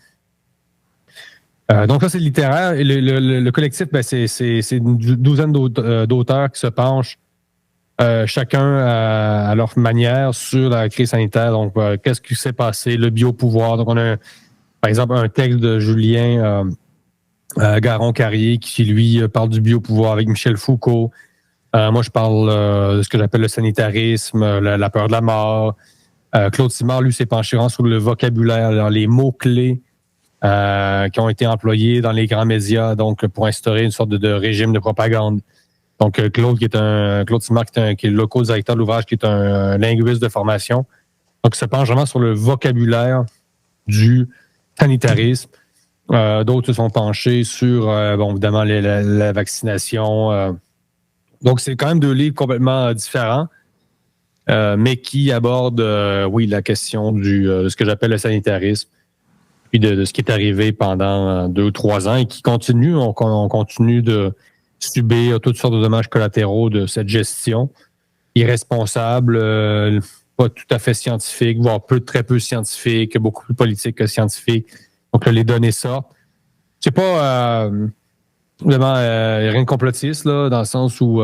Donc, ça, c'est littéraire. Et le collectif, ben, c'est une douzaine d'auteurs qui se penchent chacun à leur manière sur la crise sanitaire. Donc, qu'est-ce qui s'est passé, le biopouvoir. Donc, on a, par exemple, un texte de Julien Garon-Carrier qui, lui, parle du biopouvoir avec Michel Foucault. Moi, je parle de ce que j'appelle le sanitarisme, la peur de la mort. Claude Simard, lui, s'est penché sur le vocabulaire, les mots-clés qui ont été employés dans les grands médias, donc pour instaurer une sorte de régime de propagande. Donc, Claude Simard, qui est le co-directeur de l'ouvrage, qui est un linguiste de formation. Donc, il se penche vraiment sur le vocabulaire du sanitarisme. D'autres se sont penchés sur, évidemment, la vaccination. Donc, c'est quand même 2 livres complètement différents, mais qui abordent, la question de ce que j'appelle le sanitarisme, puis de ce qui est arrivé pendant 2 ou 3 ans et qui continue. On continue de subir toutes sortes de dommages collatéraux de cette gestion irresponsable, pas tout à fait scientifique, voire très peu scientifique, beaucoup plus politique que scientifique. Donc là, les données sortent. C'est pas vraiment rien de complotiste, là, dans le sens où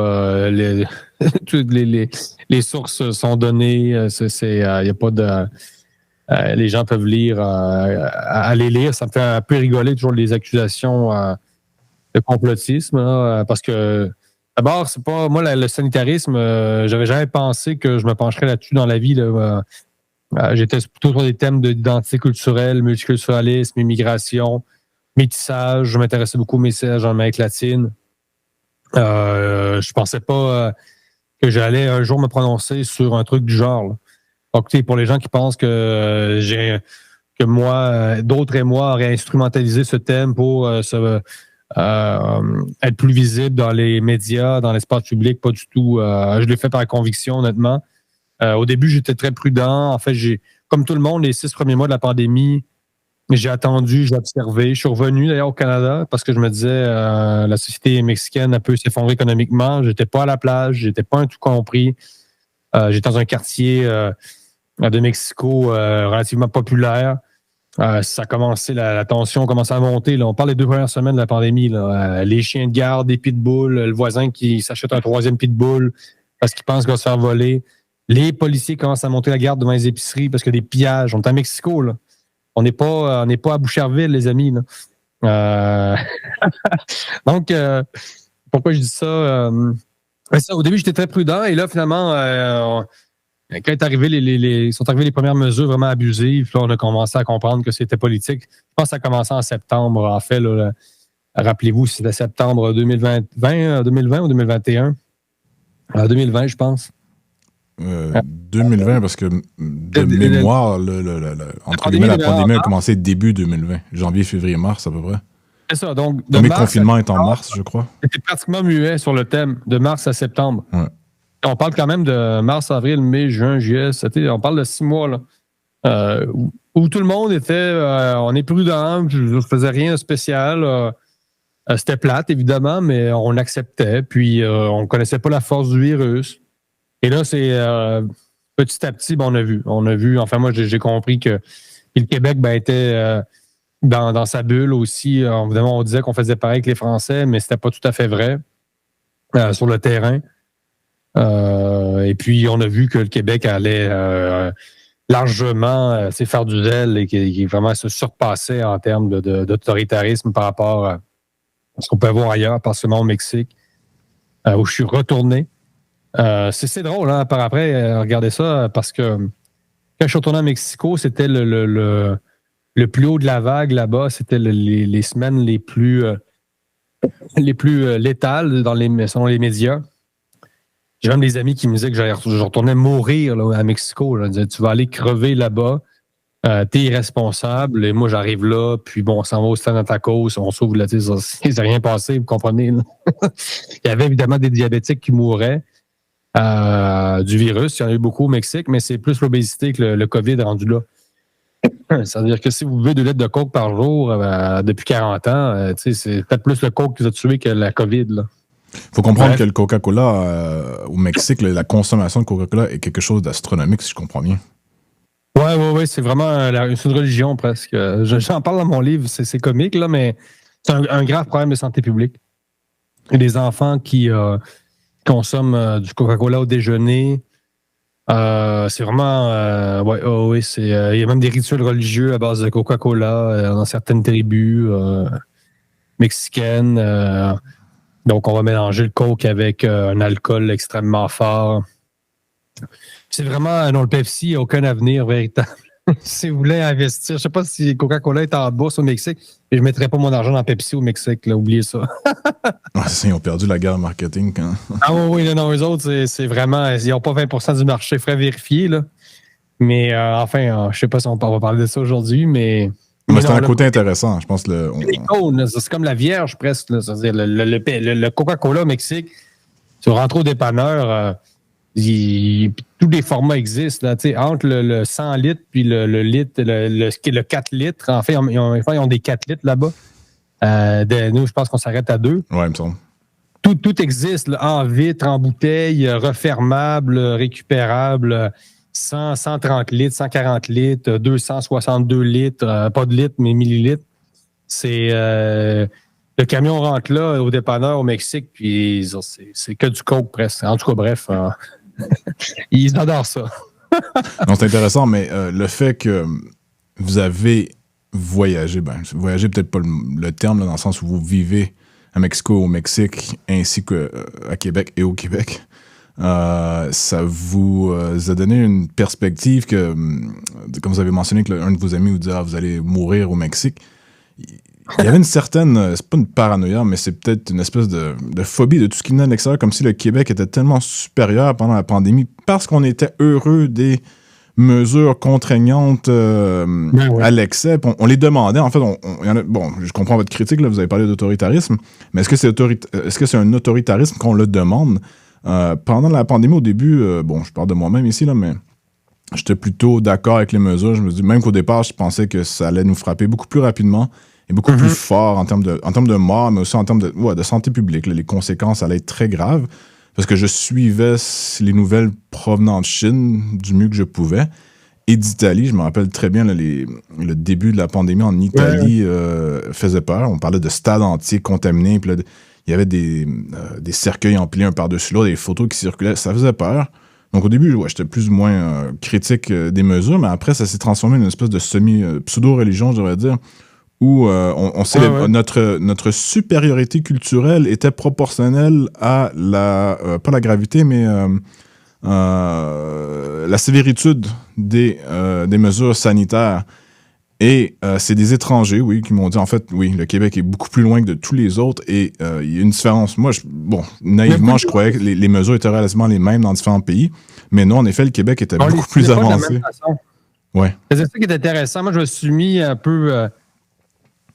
toutes les sources sont données. Il n'y a pas de... les gens peuvent lire, aller lire. Ça me fait un peu rigoler toujours les accusations de complotisme, là, parce que d'abord, c'est pas moi le sanitarisme. J'avais jamais pensé que je me pencherais là-dessus dans la vie. Là, j'étais plutôt sur des thèmes d'identité culturelle, multiculturalisme, immigration, métissage. Je m'intéressais beaucoup au métissage en Amérique latine. Je pensais pas que j'allais un jour me prononcer sur un truc du genre. Là. Donc, pour les gens qui pensent que d'autres et moi auraient instrumentalisé ce thème pour être plus visible dans les médias, dans l'espace public, pas du tout. Je l'ai fait par conviction, honnêtement. Au début, j'étais très prudent. En fait, comme tout le monde, les 6 premiers mois de la pandémie, j'ai attendu, j'ai observé. Je suis revenu d'ailleurs au Canada parce que je me disais la société mexicaine a pu s'effondrer économiquement. J'étais pas à la plage, j'étais pas un tout compris. J'étais dans un quartier de Mexico relativement populaire. Ça a commencé, la tension commençait à monter. Là. On parle des 2 premières semaines de la pandémie. Là. Les chiens de garde, des pitbulls, le voisin qui s'achète un 3e pitbull parce qu'il pense qu'il va se faire voler. Les policiers commencent à monter la garde devant les épiceries parce qu'il y a des pillages. On est à Mexico, là. On n'est pas à Boucherville, les amis. Là. Donc, pourquoi je dis ça? Au début, j'étais très prudent et là, finalement, quand sont arrivées les premières mesures vraiment abusives, là, on a commencé à comprendre que c'était politique. Je pense que ça a commencé en septembre, en fait. Là, rappelez-vous, c'était septembre 2020 ou 2021? 2020, je pense. 2020, parce que de mémoire, entre guillemets, la pandémie a commencé début 2020, janvier, février, mars à peu près. C'est ça. Donc, le premier confinement est en mars, je crois. C'était pratiquement muet sur le thème, de mars à septembre. Ouais. On parle quand même de mars, avril, mai, juin, juillet. On parle de 6 mois là, où tout le monde était... on est prudent, je ne faisais rien de spécial. C'était plate, évidemment, mais on acceptait. Puis, on ne connaissait pas la force du virus. Et là, c'est petit à petit, on a vu. Enfin, moi, j'ai compris que le Québec était dans sa bulle aussi. Évidemment, on disait qu'on faisait pareil que les Français, mais c'était pas tout à fait vrai sur le terrain. Et puis, on a vu que le Québec allait largement faire du zèle et qui vraiment se surpassait en termes d'autoritarisme par rapport à ce qu'on peut voir ailleurs, particulièrement au Mexique, où je suis retourné. C'est drôle, hein, par après, regardez ça, parce que quand je suis retourné à Mexico, c'était le plus haut de la vague là-bas. C'était les semaines les plus létales selon les médias. J'ai même des amis qui me disaient que je retournais mourir là, à Mexico. Là. Ils disaient, tu vas aller crever là-bas, t'es irresponsable. Et moi, j'arrive là, puis bon, on s'en va au stand à tacos, on s'ouvre là, il s'est rien passé, vous comprenez. Là. Il y avait évidemment des diabétiques qui mouraient du virus. Il y en a eu beaucoup au Mexique, mais c'est plus l'obésité que le COVID rendu là. C'est-à-dire que si vous buvez 2 litres de coke par jour depuis 40 ans, c'est peut-être plus le coke qui vous a tué que la COVID. Là. Faut comprendre que le Coca-Cola, au Mexique, la consommation de Coca-Cola est quelque chose d'astronomique, si je comprends bien. Oui, c'est vraiment c'est une religion presque. J'en parle dans mon livre, c'est comique, là, mais c'est un grave problème de santé publique. Il y a des enfants qui consomment du Coca-Cola au déjeuner. C'est vraiment... il y a même des rituels religieux à base de Coca-Cola dans certaines tribus mexicaines. Donc, on va mélanger le coke avec un alcool extrêmement fort. C'est vraiment, non, le Pepsi n'a aucun avenir véritable. Si vous voulez investir, je ne sais pas si Coca-Cola est en bourse au Mexique, et je ne mettrais pas mon argent dans Pepsi au Mexique, là, oubliez ça. Ils ont perdu la guerre marketing. Quand... oui, non, eux autres, c'est vraiment, ils n'ont pas 20% du marché, il faudrait vérifier, là. Mais je ne sais pas si on va parler de ça aujourd'hui, mais c'est un côté intéressant, je pense. C'est comme la Vierge, presque. Là, c'est-à-dire le Coca-Cola au Mexique, si on rentre au dépanneur, tous les formats existent. Là, entre le 100 litres puis le litre, le 4 litres. En fait, ils ont des 4 litres là-bas. Nous, je pense qu'on s'arrête à 2. Oui, il me semble. Tout existe, là, en vitre, en bouteille, refermable, récupérable. 130 litres, 140 litres, 262 litres, pas de litres, mais millilitres. C'est le camion rentre là au dépanneur au Mexique, puis c'est que du coke presque. En tout cas, bref, ils adorent ça. Non, c'est intéressant, mais le fait que vous avez voyagé, voyager peut-être pas le terme là, dans le sens où vous vivez à Mexico, au Mexique, ainsi qu'à Québec et au Québec. Ça vous a donné une perspective que, comme vous avez mentionné que un de vos amis vous disait vous allez mourir au Mexique. Il y avait une certaine, c'est pas une paranoïa, mais c'est peut-être une espèce de phobie de tout ce qui venait de l'extérieur, comme si le Québec était tellement supérieur pendant la pandémie parce qu'on était heureux des mesures contraignantes à l'excès. On les demandait, en fait, je comprends votre critique, là, vous avez parlé d'autoritarisme, mais est-ce que c'est un autoritarisme qu'on le demande? Pendant la pandémie, au début, je parle de moi-même ici, là, mais j'étais plutôt d'accord avec les mesures. Je me dis, même qu'au départ, je pensais que ça allait nous frapper beaucoup plus rapidement et beaucoup plus fort en termes de mort, mais aussi en termes de santé publique. Là, les conséquences allaient être très graves parce que je suivais les nouvelles provenant de Chine du mieux que je pouvais. Et d'Italie, je me rappelle très bien le début de la pandémie en Italie faisait peur. On parlait de stades entiers contaminés, puis là, il y avait des cercueils empilés un par-dessus l'autre, des photos qui circulaient. Ça faisait peur. Donc au début, j'étais plus ou moins critique des mesures, mais après, ça s'est transformé en une espèce de pseudo-religion, je devrais dire, où on sait notre supériorité culturelle était proportionnelle à pas la gravité, mais la sévéritude des mesures sanitaires. Et c'est des étrangers, oui, qui m'ont dit, en fait, oui, le Québec est beaucoup plus loin que de tous les autres et il y a une différence. Moi, naïvement, je croyais que les mesures étaient relativement les mêmes dans différents pays, mais non, en effet, le Québec était beaucoup plus avancé. Ouais. C'est ça qui est intéressant. Moi, je me suis mis un peu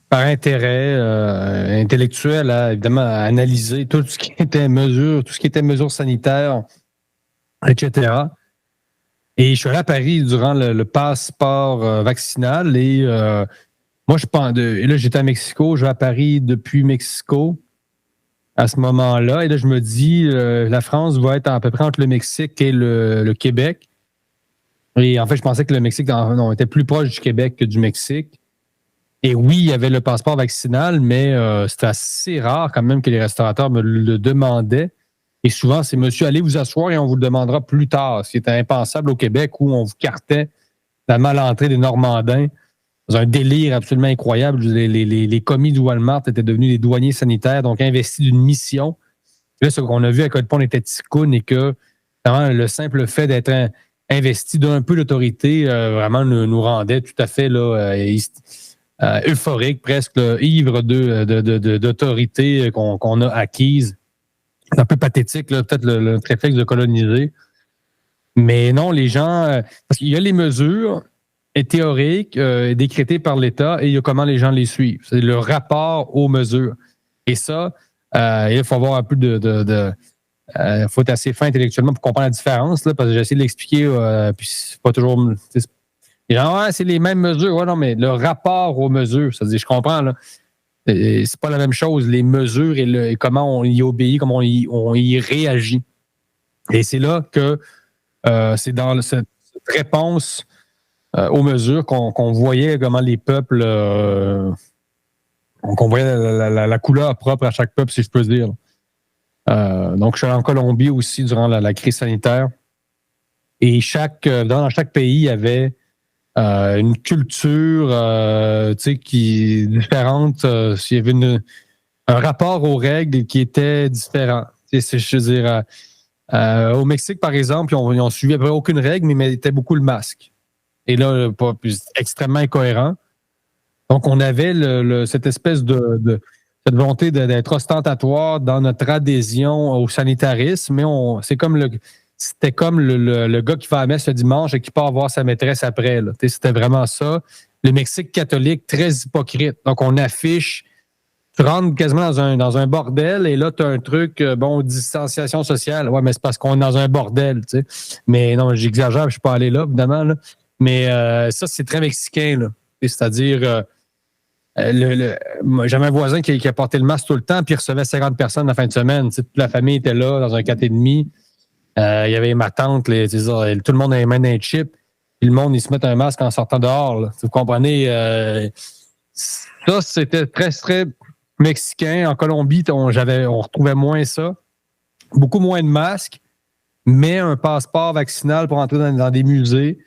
par intérêt intellectuel, évidemment, à analyser tout ce qui était mesures sanitaires, etc. Et je suis allé à Paris durant le passeport vaccinal et moi, et là, j'étais à Mexico, je vais à Paris depuis Mexico à ce moment-là. Et là, je me dis, la France va être à peu près entre le Mexique et le Québec. Et en fait, je pensais que le Mexique était plus proche du Québec que du Mexique. Et oui, il y avait le passeport vaccinal, mais c'était assez rare quand même que les restaurateurs me le demandaient. Et souvent, c'est monsieur, allez vous asseoir et on vous le demandera plus tard. Ce qui était impensable au Québec où on vous cartait finalement à l'entrée des Normandins dans un délire absolument incroyable. Les commis du Walmart étaient devenus des douaniers sanitaires, donc investis d'une mission. Là, ce qu'on a vu à quel point on était ticoun et que vraiment, le simple fait d'être investi d'un peu d'autorité vraiment nous rendait tout à fait là, euphorique, presque là, ivre d'autorité qu'on a acquise. C'est un peu pathétique, là, peut-être le réflexe de coloniser. Mais non, les gens... parce qu'il y a les mesures théoriques décrétées par l'État et il y a comment les gens les suivent. C'est le rapport aux mesures. Et ça, il faut avoir un peu faut être assez fin intellectuellement pour comprendre la différence, là, parce que j'ai essayé de l'expliquer, puis c'est pas toujours... Les gens, c'est les mêmes mesures. Ouais, non, mais le rapport aux mesures, ça veut dire, je comprends, là. C'est pas la même chose, les mesures et comment on y obéit, comment on y réagit. Et c'est là que c'est dans cette réponse aux mesures qu'on voyait comment les peuples... qu'on voyait la couleur propre à chaque peuple, si je peux dire. Donc, je suis allé en Colombie aussi durant la crise sanitaire. Et dans chaque pays, il y avait une culture qui est différente. Il y avait un rapport aux règles qui était différent. Je veux dire, au Mexique, par exemple, ils ont suivi à peu près aucune règle, mais ils mettaient beaucoup le masque. Et là, pas plus extrêmement incohérent. Donc, on avait cette espèce de cette volonté d'être ostentatoire dans notre adhésion au sanitarisme, mais c'était comme le gars qui va à la messe le dimanche et qui part voir sa maîtresse après. Là. C'était vraiment ça. Le Mexique catholique, très hypocrite. Donc, on affiche, tu rentres quasiment dans un bordel et là, tu as un truc, distanciation sociale. Ouais, mais c'est parce qu'on est dans un bordel, tu sais. Mais non, j'exagère, je suis pas allé là, évidemment. Là. Mais ça, c'est très mexicain, là. C'est-à-dire... j'avais un voisin qui a porté le masque tout le temps, puis il recevait 50 personnes la fin de semaine. Toute la famille était là, dans un 4,5. Il y avait ma tante, tout le monde a les mains dans les chips. Puis le monde, ils se mettent un masque en sortant dehors. Là. Vous comprenez? Ça, c'était très, très mexicain. En Colombie, on retrouvait moins ça. Beaucoup moins de masques, mais un passeport vaccinal pour entrer dans des musées.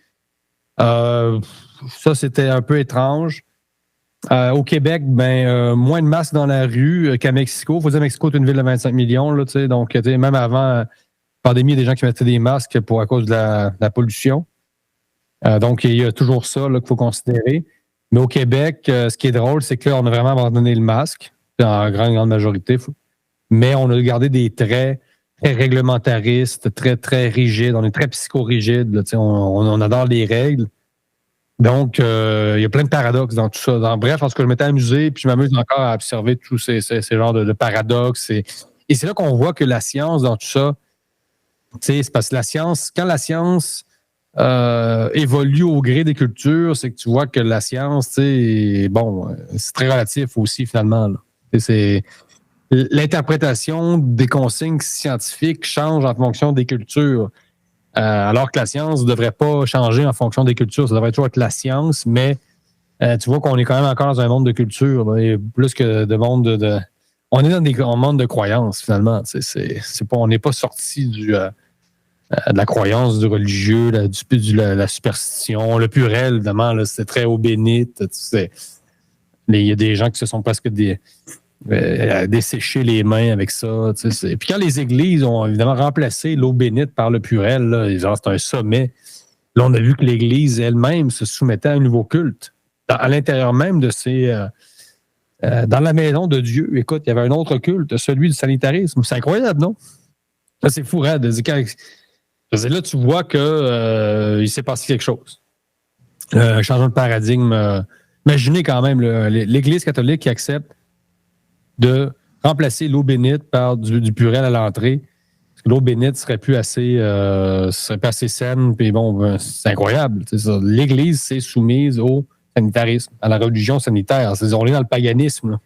Ça, c'était un peu étrange. Au Québec, moins de masques dans la rue qu'à Mexico. Il faut dire Mexico est une ville de 25 millions. Là, donc, même avant la pandémie, il y a des gens qui mettaient des masques à cause de la pollution. Donc, il y a toujours ça là, qu'il faut considérer. Mais au Québec, ce qui est drôle, c'est que là, on a vraiment abandonné le masque, en grande majorité. Mais on a gardé des traits très réglementaristes, très, très rigides. On est très psychorigide. Là, on adore les règles. Donc, il y a plein de paradoxes dans tout ça. Bref, en tout cas, je m'étais amusé, puis je m'amuse encore à observer tous ces genres de paradoxes. Et c'est là qu'on voit que la science, dans tout ça, c'est parce que quand la science évolue au gré des cultures, c'est que tu vois que la science, c'est très relatif aussi, finalement. Là. C'est l'interprétation des consignes scientifiques change en fonction des cultures. Alors que la science ne devrait pas changer en fonction des cultures. Ça devrait toujours être la science, mais tu vois qu'on est quand même encore dans un monde de culture. Là, et plus que de monde on est dans un monde de croyances, finalement. On n'est pas sorti de la croyance, du religieux, la superstition. Le purel, évidemment, là, c'est très eau bénite. Il y a des gens qui se sont presque dessécher les mains avec ça. Puis quand les églises ont évidemment remplacé l'eau bénite par le purel, là, genre, c'est un sommet. Là, on a vu que l'Église elle-même se soumettait à un nouveau culte. À l'intérieur même de dans la maison de Dieu, écoute, il y avait un autre culte, celui du sanitarisme. C'est incroyable, non? Ça, c'est fou, hein, là, tu vois que il s'est passé quelque chose. Un changement de paradigme. Imaginez quand même l'Église catholique qui accepte de remplacer l'eau bénite par du purel à l'entrée. Parce que l'eau bénite serait plus assez saine. Puis c'est incroyable. L'Église s'est soumise au sanitarisme, à la religion sanitaire. On est dans le paganisme. Là.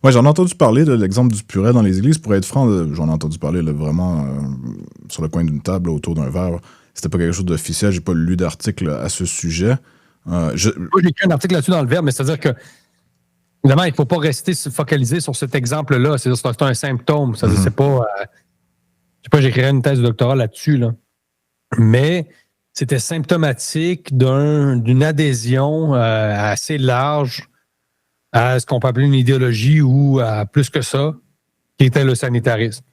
Ouais, j'en ai entendu parler de l'exemple du purel dans les églises. Pour être franc, j'en ai entendu parler là, vraiment sur le coin d'une table, autour d'un verre. C'était pas quelque chose d'officiel. J'ai pas lu d'article à ce sujet. J'ai écrit un article là-dessus dans le Verbe, mais c'est-à-dire que évidemment, il ne faut pas rester focalisé sur cet exemple-là. C'est un symptôme. C'est pas. sais pas, j'écrirais une thèse de doctorat là-dessus, là. Mais c'était symptomatique d'une adhésion assez large à ce qu'on peut appeler une idéologie ou à plus que ça, qui était le sanitarisme.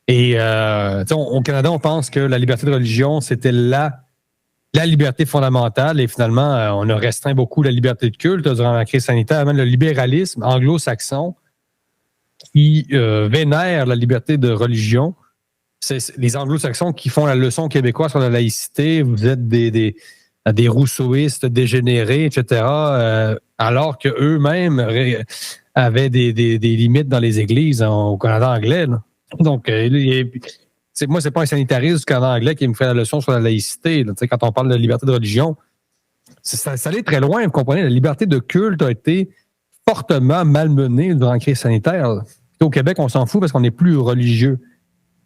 Et au Canada, on pense que la liberté de religion, c'était la liberté fondamentale, et finalement, on a restreint beaucoup la liberté de culte durant la crise sanitaire. Même le libéralisme anglo-saxon qui vénère la liberté de religion. C'est les anglo-saxons qui font la leçon québécoise sur la laïcité. Vous êtes des rousseauistes dégénérés, etc., alors qu'eux-mêmes avaient des limites dans les églises au Canada anglais. Là. Donc, moi, c'est pas un sanitariste du Canada anglais qui me fait la leçon sur la laïcité. Là. Quand on parle de liberté de religion, ça allait très loin, vous comprenez. La liberté de culte a été fortement malmenée durant la crise sanitaire. Là. Au Québec, on s'en fout parce qu'on est plus religieux.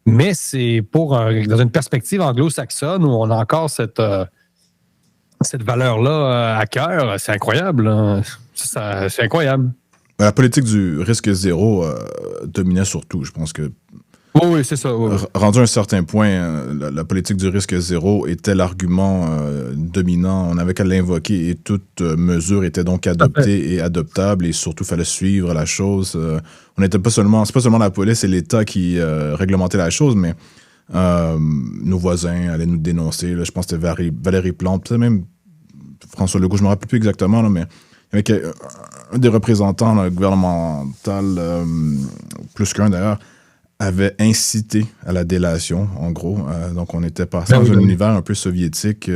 Mais c'est dans une perspective anglo-saxonne où on a encore cette valeur-là à cœur. C'est incroyable. Hein. C'est incroyable. La politique du risque zéro dominait surtout. Je pense que oui, c'est ça. Oui. Rendu à un certain point, la politique du risque zéro était l'argument dominant. On n'avait qu'à l'invoquer et toute mesure était donc adoptée et adoptable et surtout, il fallait suivre la chose. On n'était pas seulement, c'est pas seulement la police et l'État qui réglementaient la chose, mais nos voisins allaient nous dénoncer. Là, je pense que c'était Valérie Plante, peut-être même François Legault, je ne me rappelle plus exactement, là, mais avec un des représentants gouvernemental, plus qu'un d'ailleurs, avait incité à la délation, en gros. Donc, on était passé dans un univers un peu soviétique,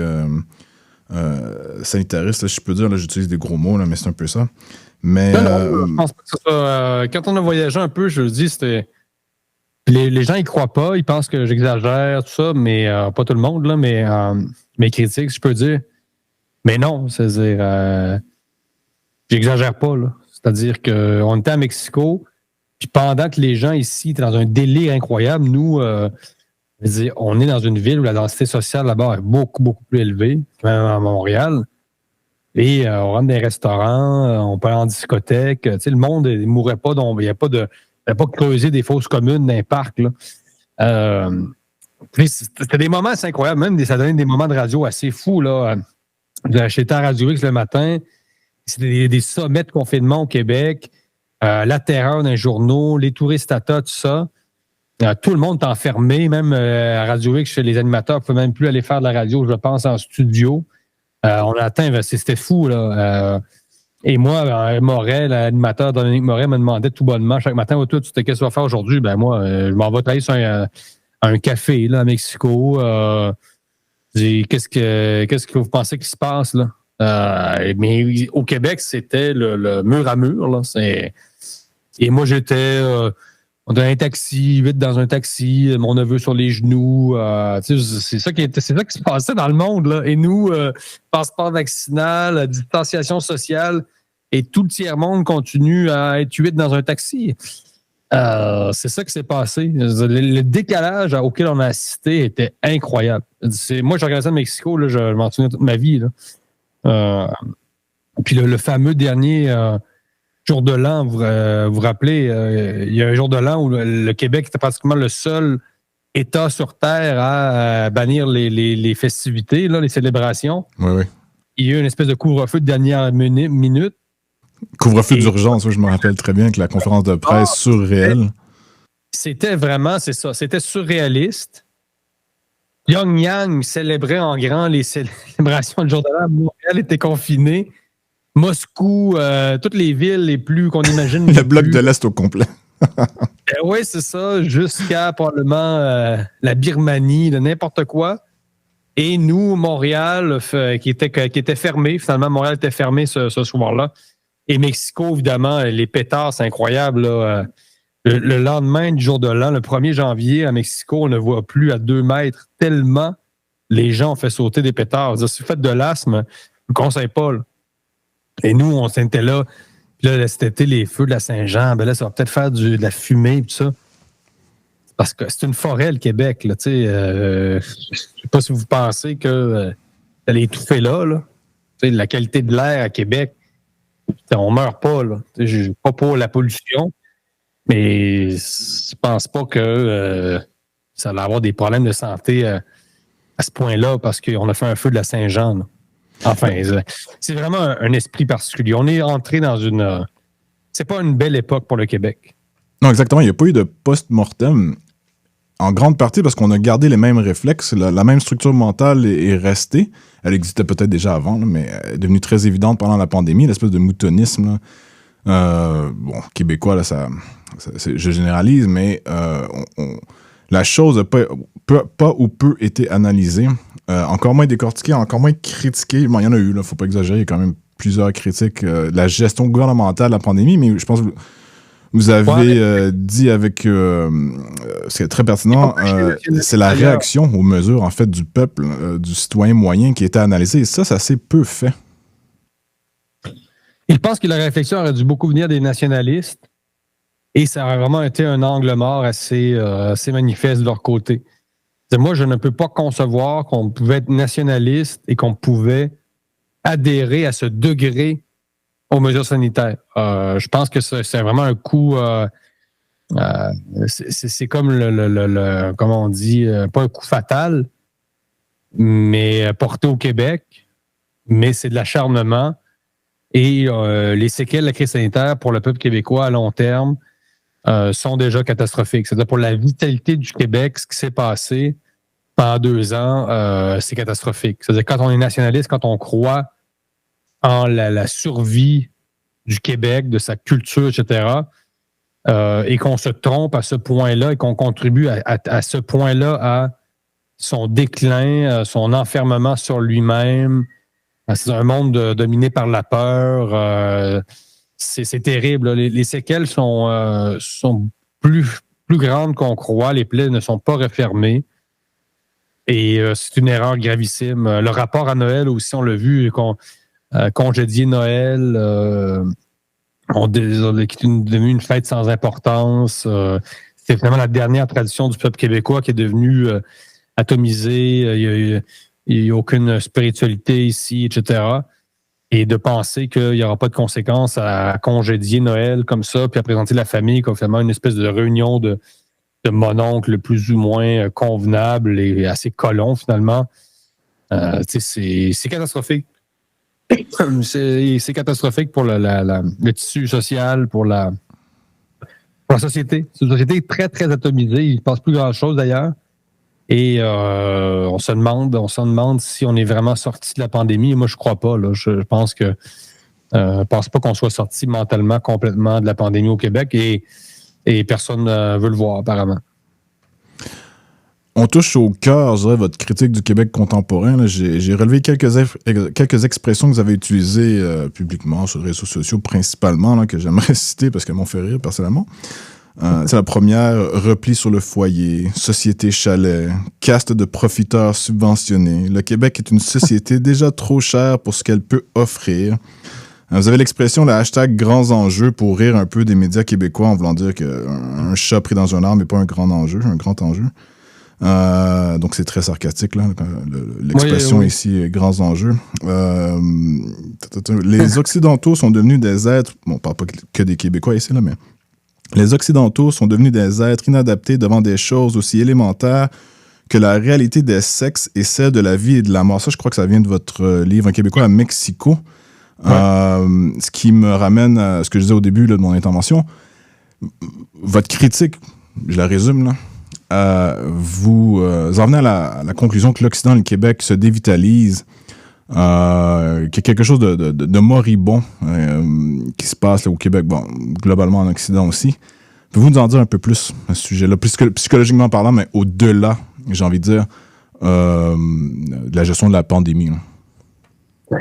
sanitariste. Là, je peux dire, là, j'utilise des gros mots, là, mais c'est un peu ça. Mais, non, je pense pas que c'est ça. Quand on a voyagé un peu, je le dis, c'était... Les gens, ils croient pas, ils pensent que j'exagère, tout ça, mais pas tout le monde, là, mais mes critiques, je peux dire. Mais non, c'est-à-dire... j'exagère pas, là. C'est-à-dire qu'on était à Mexico... Puis pendant que les gens ici étaient dans un délire incroyable, nous, on est dans une ville où la densité sociale là-bas est beaucoup, beaucoup plus élevée que même à Montréal. Et on rentre dans des restaurants, on peut aller en discothèque. Tu sais, le monde ne mourrait pas. Il n'y a pas de creuser des fosses communes dans les parcs. Là. C'était des moments assez incroyables. Même ça donnait des moments de radio assez fous. Là. J'étais à Radio X le matin. C'était des sommets de confinement au Québec. La terreur dans les journaux, les touristes à tas, tout ça. Tout le monde est enfermé, même à Radio X, chez les animateurs, ne pouvaient même plus aller faire de la radio, je pense, en studio. On a atteint, c'était fou, là. Et moi, Moret, l'animateur Dominique Moret, me demandait tout bonnement chaque matin, toi, qu'est-ce que tu vas faire aujourd'hui? Ben moi, je m'en vais travailler sur un café là, à Mexico. Qu'est-ce que vous pensez qui se passe, là? Mais au Québec, c'était le mur à mur. Là. Et moi, j'étais dans un taxi, vite dans un taxi, mon neveu sur les genoux. C'est ça qui se passait dans le monde. Là. Et nous, passeport vaccinal, distanciation sociale, et tout le tiers-monde continue à être huit dans un taxi. C'est ça qui s'est passé. Le décalage auquel on a assisté était incroyable. Moi, j'ai regardé ça de Mexico, là, je m'en souviens toute ma vie. Là. Puis le fameux dernier jour de l'an, vous vous rappelez, il y a un jour de l'an où le Québec était pratiquement le seul État sur Terre à bannir les festivités, là, les célébrations. Oui. Il y a eu une espèce de couvre-feu de dernière minute. Couvre-feu d'urgence, oui, je me rappelle très bien, avec la conférence de presse surréelle. C'était vraiment, c'est ça, c'était surréaliste. Pyongyang célébrait en grand les célébrations du jour de l'an. Montréal était confiné. Moscou, toutes les villes les plus qu'on imagine. Le bloc de l'Est au complet. Oui, c'est ça, jusqu'à probablement la Birmanie, de n'importe quoi. Et nous, Montréal, qui était fermé, finalement, Montréal était fermé ce soir-là. Et Mexico, évidemment, les pétards, c'est incroyable. Là. Le lendemain du jour de l'an, le 1er janvier, à Mexico, on ne voit plus à 2 mètres tellement les gens ont fait sauter des pétards. Si vous faites de l'asthme, je ne vous conseille pas. Là. Et nous, on s'était là. Puis là, cet été, les feux de la Saint-Jean, ben là, ça va peut-être faire de la fumée et tout ça. Parce que c'est une forêt, le Québec. Là, je ne sais pas si vous pensez que elle est étouffée là. La qualité de l'air à Québec, on ne meurt pas. Là. Pas pour la pollution. Mais je pense pas que ça allait avoir des problèmes de santé à ce point-là parce qu'on a fait un feu de la Saint-Jean. Là. Enfin, c'est vraiment un esprit particulier. On est entré dans une... c'est pas une belle époque pour le Québec. Non, exactement. Il n'y a pas eu de post-mortem, en grande partie parce qu'on a gardé les mêmes réflexes. La même structure mentale est restée. Elle existait peut-être déjà avant, là, mais elle est devenue très évidente pendant la pandémie, l'espèce de moutonnisme. Bon, québécois, là, je généralise, mais la chose n'a pas ou peu été analysée, encore moins décortiquée, encore moins critiquée. Bon, il y en a eu, il ne faut pas exagérer, il y a quand même plusieurs critiques de la gestion gouvernementale de la pandémie, mais je pense que vous avez dit avec... c'est très pertinent, c'est la réaction aux mesures, en fait, du peuple, du citoyen moyen qui était analysée, et ça s'est peu fait. Je pense que la réflexion aurait dû beaucoup venir des nationalistes et ça aurait vraiment été un angle mort assez manifeste de leur côté. Moi, je ne peux pas concevoir qu'on pouvait être nationaliste et qu'on pouvait adhérer à ce degré aux mesures sanitaires. Je pense que c'est vraiment un coup... c'est comme comment on dit, pas un coup fatal, mais porté au Québec, mais c'est de l'acharnement. Et les séquelles de la crise sanitaire pour le peuple québécois à long terme sont déjà catastrophiques. C'est-à-dire pour la vitalité du Québec, ce qui s'est passé pendant 2 ans, c'est catastrophique. C'est-à-dire quand on est nationaliste, quand on croit en la survie du Québec, de sa culture, etc., et qu'on se trompe à ce point-là et qu'on contribue à ce point-là à son déclin, son enfermement sur lui-même. C'est un monde dominé par la peur. C'est terrible. Les séquelles sont plus grandes qu'on croit. Les plaies ne sont pas refermées. Et c'est une erreur gravissime. Le rapport à Noël aussi, on l'a vu, congédier Noël, qui est devenu une fête sans importance. C'est vraiment la dernière tradition du peuple québécois qui est devenue atomisée. Il n'y a aucune spiritualité ici, etc. Et de penser qu'il n'y aura pas de conséquences à congédier Noël comme ça, puis à présenter la famille comme finalement une espèce de réunion de mononcles plus ou moins convenable et assez colons, finalement. C'est catastrophique. C'est catastrophique pour le tissu social, pour la société. C'est une société très, très atomisée. Il ne se passe plus grand-chose, d'ailleurs. Et on se demande si on est vraiment sorti de la pandémie. Moi, je crois pas. Là. Je pense pas qu'on soit sorti mentalement complètement de la pandémie au Québec et personne ne veut le voir, apparemment. On touche au cœur, je dirais, votre critique du Québec contemporain. Là. J'ai relevé quelques expressions que vous avez utilisées publiquement sur les réseaux sociaux, principalement, là, que j'aimerais citer parce qu'elles m'ont fait rire personnellement. C'est la première, repli sur le foyer, société chalet, caste de profiteurs subventionnés. Le Québec est une société déjà trop chère pour ce qu'elle peut offrir. Vous avez l'expression, le hashtag grands enjeux pour rire un peu des médias québécois en voulant dire qu'un chat pris dans un arbre n'est pas un grand enjeu. Donc c'est très sarcastique, là, l'expression oui. Ici, grands enjeux. Les Occidentaux sont devenus des êtres, bon, on parle pas que des Québécois ici, là, mais les Occidentaux sont devenus des êtres inadaptés devant des choses aussi élémentaires que la réalité des sexes et celle de la vie et de la mort. Ça, je crois que ça vient de votre livre, Un Québécois à Mexico. Ouais. Ce qui me ramène à ce que je disais au début là, de mon intervention. Votre critique, je la résume, là, vous en venez à la conclusion que l'Occident et le Québec se dévitalisent, qu'il y a quelque chose de moribond qui se passe là, au Québec, bon, globalement en Occident aussi. Pouvez-vous nous en dire un peu plus à ce sujet-là, plus que psychologiquement parlant, mais au-delà, j'ai envie de dire, de la gestion de la pandémie? Oui.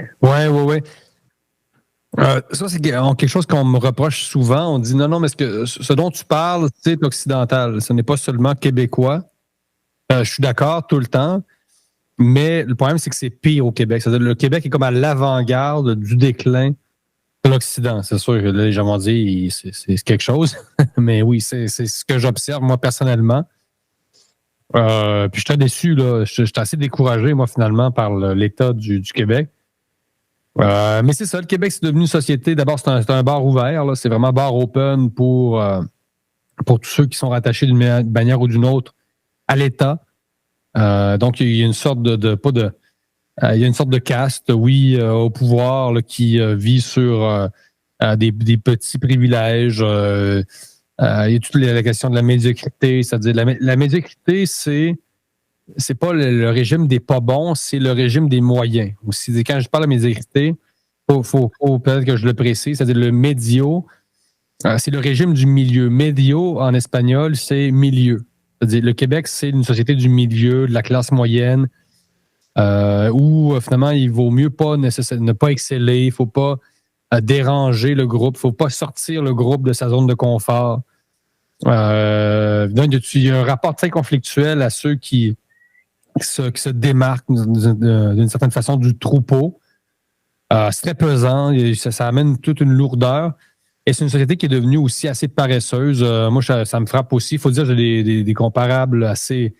Ça, c'est quelque chose qu'on me reproche souvent. On dit non, mais ce dont tu parles, c'est occidental. Ce n'est pas seulement québécois. Je suis d'accord tout le temps. Mais le problème, c'est que c'est pire au Québec. C'est-à-dire le Québec est comme à l'avant-garde du déclin de l'Occident. C'est sûr que là, les gens vont dire c'est quelque chose. Mais oui, c'est ce que j'observe, moi, personnellement. Puis je suis très déçu. Je suis assez découragé, moi, finalement, par l'état du Québec. Mais c'est ça, le Québec, c'est devenu une société. D'abord, c'est un bar ouvert. Là. C'est vraiment bar open pour tous ceux qui sont rattachés d'une manière ou d'une autre à l'État. Donc, il y a une sorte il y a une sorte de caste, oui, au pouvoir là, qui vit sur des petits privilèges. Il y a toute la question de la médiocrité, c'est-à-dire la médiocrité, c'est pas le régime des pas bons, c'est le régime des moyens. Aussi, quand je parle de médiocrité, faut peut-être que je le précise, c'est-à-dire le médio, c'est le régime du milieu. Medio en espagnol, c'est milieu. C'est-à-dire le Québec, c'est une société du milieu, de la classe moyenne, où finalement il vaut mieux ne pas exceller, il ne faut pas déranger le groupe, il ne faut pas sortir le groupe de sa zone de confort. Donc, il y a un rapport très conflictuel à ceux qui se démarquent d'une certaine façon du troupeau. C'est très pesant, ça amène toute une lourdeur. Et c'est une société qui est devenue aussi assez paresseuse. Moi, ça me frappe aussi. Il faut dire que j'ai des comparables assez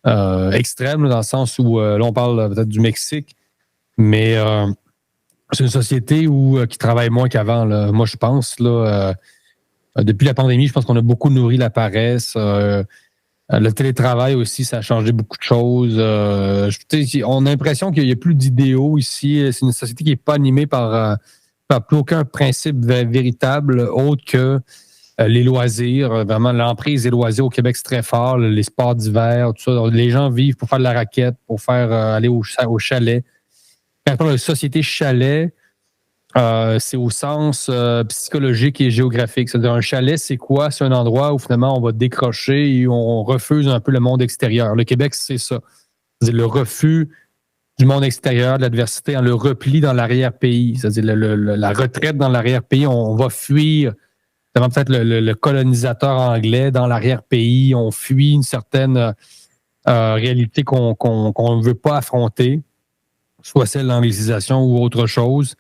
extrêmes, là, dans le sens où là, on parle peut-être du Mexique, mais c'est une société qui travaille moins qu'avant. Là. Moi, je pense, là, depuis la pandémie, je pense qu'on a beaucoup nourri la paresse. Le télétravail aussi, ça a changé beaucoup de choses. On a l'impression qu'il n'y a plus d'idéaux ici. C'est une société qui n'est pas animée par plus aucun principe véritable autre que les loisirs. Vraiment, l'emprise des loisirs au Québec, c'est très fort. Les sports d'hiver, tout ça. Donc, les gens vivent pour faire de la raquette, pour faire aller au chalet. Quand on parle de société chalet, c'est au sens psychologique et géographique. C'est-à-dire, un chalet, c'est quoi? C'est un endroit où finalement on va décrocher et on refuse un peu le monde extérieur. Le Québec, c'est ça. C'est le refus du monde extérieur, de l'adversité, le repli dans l'arrière-pays. C'est-à-dire la retraite dans l'arrière-pays. On va fuir, peut-être le colonisateur anglais dans l'arrière-pays. On fuit une certaine réalité qu'on ne veut pas affronter, soit celle de l'anglicisation ou autre chose.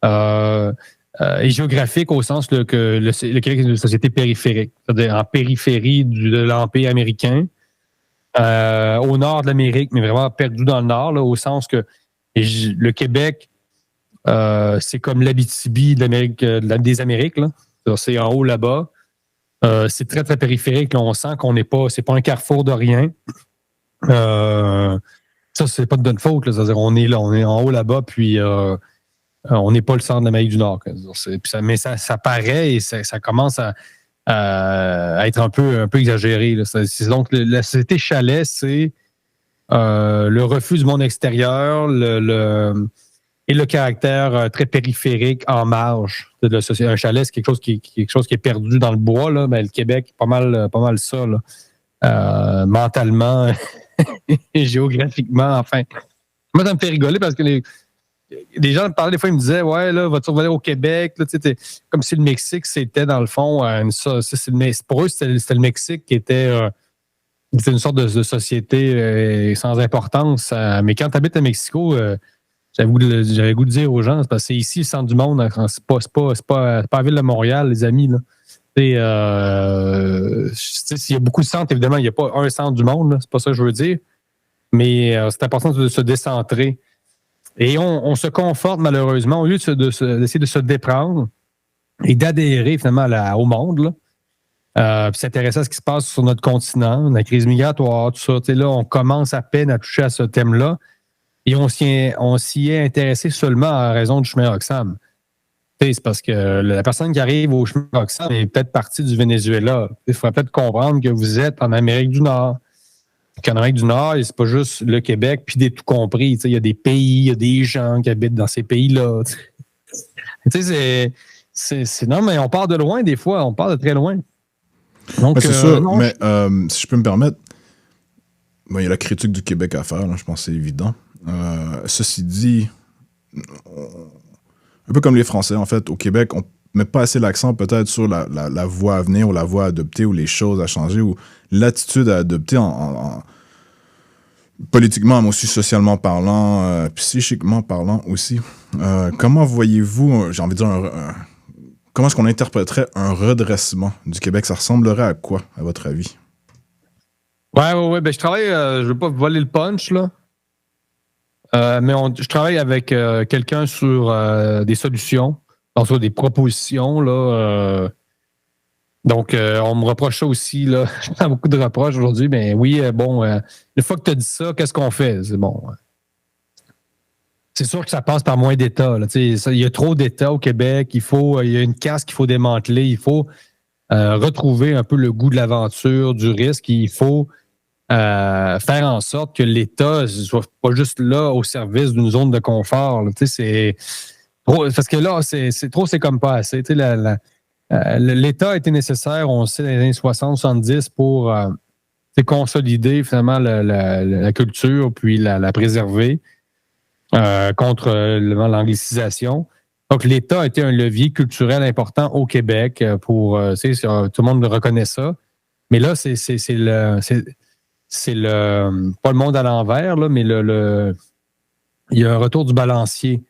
Et géographique au sens que le Québec est une société périphérique, c'est-à-dire en périphérie de l'Empire américain, au nord de l'Amérique, mais vraiment perdu dans le nord, là, au sens que le Québec, c'est comme l'Abitibi des Amériques, là. C'est en haut là-bas. C'est très, très périphérique. Là, on sent c'est pas un carrefour de rien. Ça, c'est pas de notre faute. Là. C'est-à-dire, on est là, on est en haut là-bas, puis on n'est pas le centre de l'Amérique du Nord. Mais ça paraît et ça commence à être un peu exagéré. Là. Donc, la société chalet, c'est le refus du monde extérieur et le caractère très périphérique en marge de la société. Un chalet, c'est quelque chose qui est perdu dans le bois. Là, mais le Québec, pas mal ça. Là. Mentalement et géographiquement, enfin. Moi, ça me fait rigoler parce que les gens me parlaient des fois, ils me disaient, ouais, là, vas-tu revenir au Québec? Là, comme si le Mexique, c'était dans le fond, pour eux, c'était le Mexique qui était une sorte de société sans importance. Mais quand tu habites à Mexico, j'avais le goût de dire aux gens, c'est parce que c'est ici le centre du monde. C'est pas la ville de Montréal, les amis. Là. S'il y a beaucoup de centres, évidemment, il n'y a pas un centre du monde. Là, c'est pas ça que je veux dire. Mais c'est important de se décentrer. Et on se conforte malheureusement, au lieu d'essayer de se déprendre et d'adhérer finalement au monde, puis s'intéresser à ce qui se passe sur notre continent, la crise migratoire, tout ça. Là, on commence à peine à toucher à ce thème-là et on s'y est intéressé seulement à raison du chemin Roxham. C'est parce que la personne qui arrive au chemin Roxham est peut-être partie du Venezuela. Il faudrait peut-être comprendre que vous êtes en Amérique du Nord. En Amérique du Nord, c'est pas juste le Québec, puis des tout compris. Il y a des pays, il y a des gens qui habitent dans ces pays-là. Non, mais on part de loin des fois, on part de très loin. Donc, c'est sûr, mais si je peux me permettre, il y a la critique du Québec à faire, là, je pense que c'est évident. Ceci dit, un peu comme les Français, en fait, au Québec, on met pas assez l'accent peut-être sur la voie à venir ou la voie à adopter ou les choses à changer ou l'attitude à adopter politiquement, mais aussi socialement parlant, psychiquement parlant aussi. Comment voyez-vous, j'ai envie de dire, comment est-ce qu'on interpréterait un redressement du Québec? Ça ressemblerait à quoi, à votre avis? Ouais. Ben, je travaille, je veux pas voler le punch, là. Mais je travaille avec quelqu'un sur des solutions, en tout cas des propositions, là. Donc, on me reproche ça aussi, là. Je prends beaucoup de reproches aujourd'hui, mais oui, une fois que tu as dit ça, qu'est-ce qu'on fait? C'est bon. C'est sûr que ça passe par moins d'États. Il y a trop d'États au Québec. Il y a une casse qu'il faut démanteler. Il faut retrouver un peu le goût de l'aventure, du risque. Il faut faire en sorte que l'État ne soit pas juste là au service d'une zone de confort. C'est trop, parce que là, c'est trop, c'est comme pas assez. L'État a été nécessaire, on sait, dans les années 60-70 pour consolider finalement la culture puis la préserver contre l'anglicisation. Donc, l'État a été un levier culturel important au Québec pour, tout le monde reconnaît ça. Mais là, c'est pas le monde à l'envers, là, mais il y a un retour du balancier.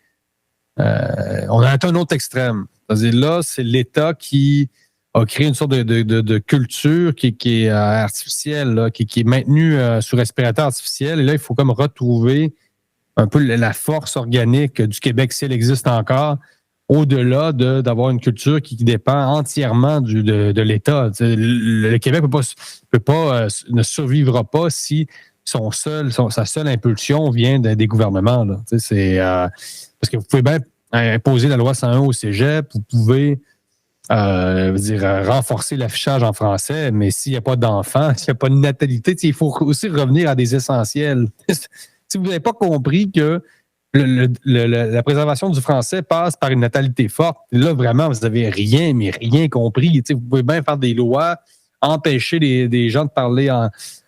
On a atteint un autre extrême. C'est-à-dire là, c'est l'État qui a créé une sorte de culture qui est artificielle, là, qui est maintenue sous respirateur artificiel. Et là, il faut comme retrouver un peu la force organique du Québec, si elle existe encore, au-delà d'avoir une culture qui dépend entièrement de l'État. Le Québec ne survivra pas si sa seule impulsion vient des gouvernements. Là. Parce que vous pouvez bien imposer la loi 101 au cégep, vous pouvez renforcer l'affichage en français, mais s'il n'y a pas d'enfants, s'il n'y a pas de natalité, il faut aussi revenir à des essentiels. Si vous n'avez pas compris que la préservation du français passe par une natalité forte, là, vraiment, vous n'avez rien compris. Vous pouvez bien faire des lois, empêcher des gens de parler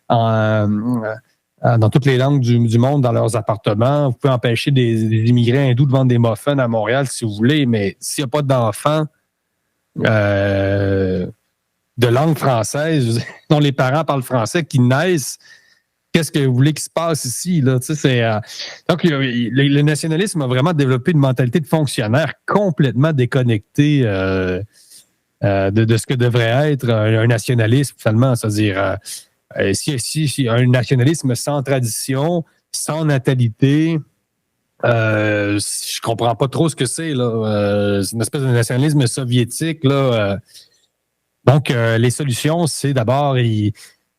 dans toutes les langues du monde dans leurs appartements. Vous pouvez empêcher des immigrés hindous de vendre des muffins à Montréal si vous voulez, mais s'il n'y a pas d'enfants de langue française dont les parents parlent français qui naissent, qu'est-ce que vous voulez qu'il se passe ici? Là? Donc, le nationalisme a vraiment développé une mentalité de fonctionnaire complètement déconnectée de ce que devrait être un nationalisme, finalement. C'est-à-dire, si un nationalisme sans tradition, sans natalité, je comprends pas trop ce que c'est. C'est une espèce de nationalisme soviétique. Là, donc, les solutions, c'est d'abord,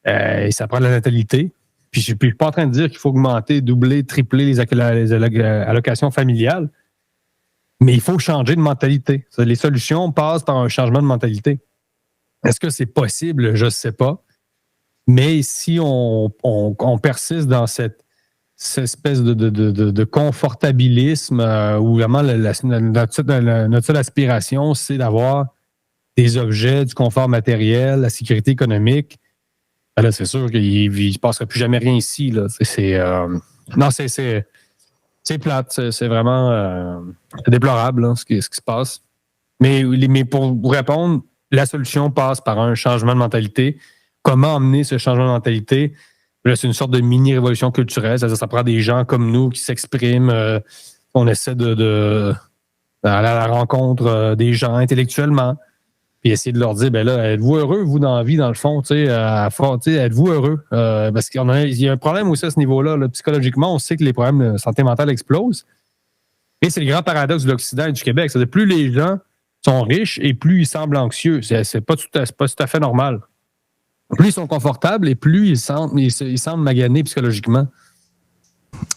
ça prend de la natalité. Puis je ne suis pas en train de dire qu'il faut augmenter, doubler, tripler les allocations familiales, mais il faut changer de mentalité. Les solutions passent par un changement de mentalité. Est-ce que c'est possible? Je ne sais pas. Mais si on persiste dans cette espèce de confortabilisme où vraiment notre seule aspiration, c'est d'avoir des objets, du confort matériel, la sécurité économique, là, c'est sûr qu'il ne se passera plus jamais rien ici. Là. C'est plate. C'est vraiment déplorable là, ce qui se passe. Mais pour vous répondre, la solution passe par un changement de mentalité. Comment amener ce changement de mentalité? Là, c'est une sorte de mini-révolution culturelle. C'est-à-dire, ça prend des gens comme nous qui s'expriment. On essaie d'aller à la rencontre des gens intellectuellement. Puis essayer de leur dire, ben là, êtes-vous heureux, vous, dans la vie, dans le fond, êtes-vous heureux? Parce qu'il y a un problème aussi à ce niveau-là. Là. Psychologiquement, on sait que les problèmes de santé mentale explosent. Et c'est le grand paradoxe de l'Occident et du Québec. C'est-à-dire, plus les gens sont riches et plus ils semblent anxieux. C'est pas tout à fait normal. Plus ils sont confortables et plus ils semblent maganés psychologiquement.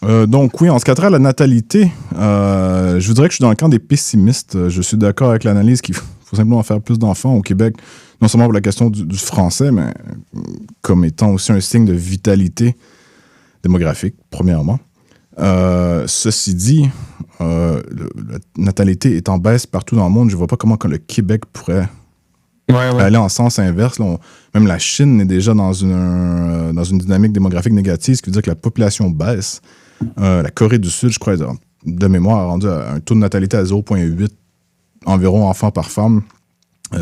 Donc oui, en ce qui a trait à la natalité, je vous dirais que je suis dans le camp des pessimistes. Je suis d'accord avec l'analyse qu'il faut simplement faire plus d'enfants au Québec, non seulement pour la question du français, mais comme étant aussi un signe de vitalité démographique, premièrement. Ceci dit, la natalité est en baisse partout dans le monde. Je ne vois pas comment le Québec pourrait aller en sens inverse. Là, même la Chine est déjà dans une dynamique démographique négative, ce qui veut dire que la population baisse. La Corée du Sud, je crois, de mémoire, a rendu un taux de natalité à 0,8 environ enfants par femme,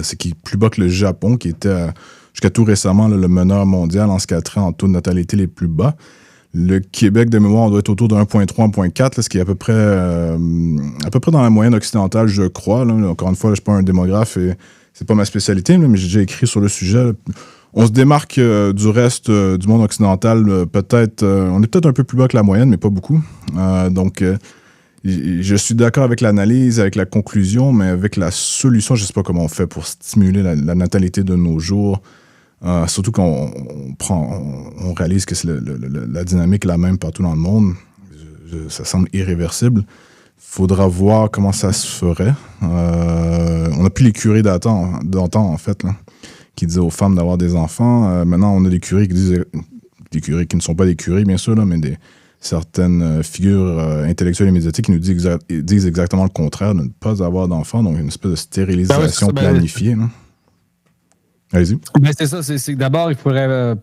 ce qui est plus bas que le Japon, qui était jusqu'à tout récemment le meneur mondial en ce qui a trait en taux de natalité les plus bas. Le Québec, de mémoire, on doit être autour de 1,3, 1,4, ce qui est à peu près dans la moyenne occidentale, je crois. Là. Encore une fois, je ne suis pas un démographe et c'est pas ma spécialité, mais j'ai déjà écrit sur le sujet. On se démarque du reste du monde occidental, peut-être. On est peut-être un peu plus bas que la moyenne, mais pas beaucoup. Donc, je suis d'accord avec l'analyse, avec la conclusion, mais avec la solution, je ne sais pas comment on fait pour stimuler la natalité de nos jours. Surtout quand on réalise que la dynamique est la même partout dans le monde. Ça semble irréversible. Il faudra voir comment ça se ferait. On n'a plus les curés d'antan, en fait, là, qui disaient aux femmes d'avoir des enfants. Maintenant, on a des curés qui disent... Des curés qui ne sont pas des curés, bien sûr, là, mais certaines figures intellectuelles et médiatiques qui nous disent exactement le contraire, de ne pas avoir d'enfants, donc une espèce de stérilisation planifiée. Là. Allez-y. Ben c'est ça, c'est que d'abord, il faudrait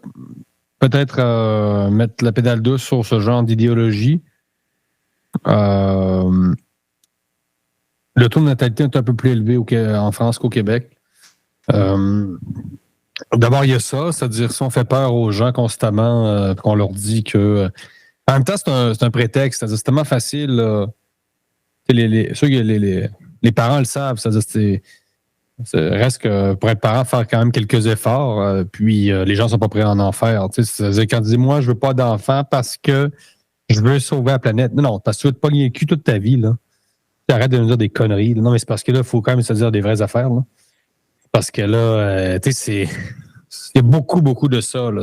peut-être mettre la pédale douce sur ce genre d'idéologie. Le taux de natalité est un peu plus élevé en France qu'au Québec. D'abord, il y a ça, c'est-à-dire si on fait peur aux gens constamment, qu'on leur dit que... En même temps, c'est un prétexte, c'est-à-dire c'est tellement facile. Les parents le savent, c'est-à-dire reste que pour être parent, faire quand même quelques efforts, puis les gens sont pas prêts à en faire. C'est-à-dire quand tu dis, moi, je veux pas d'enfant parce que je veux sauver la planète. Non, parce que tu veux te pogner le cul toute ta vie, là. Arrête de nous dire des conneries. Là. Non, mais c'est parce que là, il faut quand même se dire des vraies affaires, là. Parce que là, tu sais, il y a beaucoup, beaucoup de ça, là.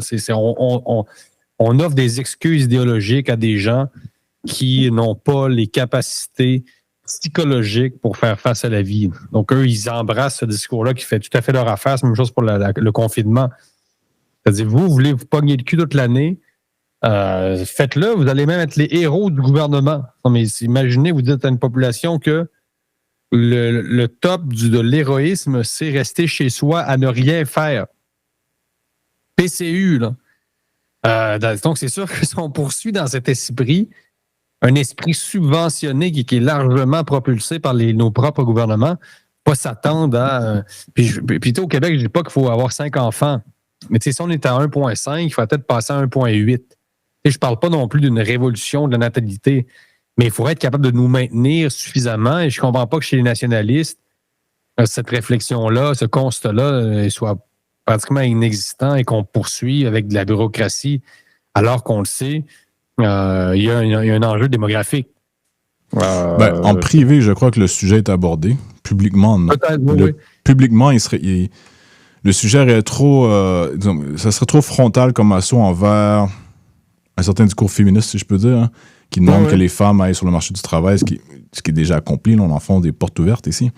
On offre des excuses idéologiques à des gens qui n'ont pas les capacités psychologiques pour faire face à la vie. Donc, eux, ils embrassent ce discours-là qui fait tout à fait leur affaire. C'est la même chose pour le confinement. C'est-à-dire, vous voulez vous pogner le cul toute l'année, faites-le, vous allez même être les héros du gouvernement. Non, mais imaginez, vous dites à une population que le top de l'héroïsme, c'est rester chez soi à ne rien faire. PCU, là. Donc, c'est sûr que si on poursuit dans cet esprit, un esprit subventionné qui est largement propulsé par nos propres gouvernements, pas s'attendre à... Puis au Québec, je dis pas qu'il faut avoir 5 enfants, mais si on est à 1,5, il faudrait peut-être passer à 1,8. Je parle pas non plus d'une révolution de la natalité, mais il faudrait être capable de nous maintenir suffisamment, et je comprends pas que chez les nationalistes, cette réflexion-là, ce constat-là, soit pratiquement inexistant et qu'on poursuit avec de la bureaucratie, alors qu'on le sait, il y a un enjeu démographique. En privé, je crois que le sujet est abordé. Publiquement, non. Oui. Publiquement, le sujet est trop... ça serait trop frontal comme assaut envers un certain discours féministe, si je peux dire, hein, qui demande que les femmes aillent sur le marché du travail, ce qui est déjà accompli. Là, on en fait des portes ouvertes ici.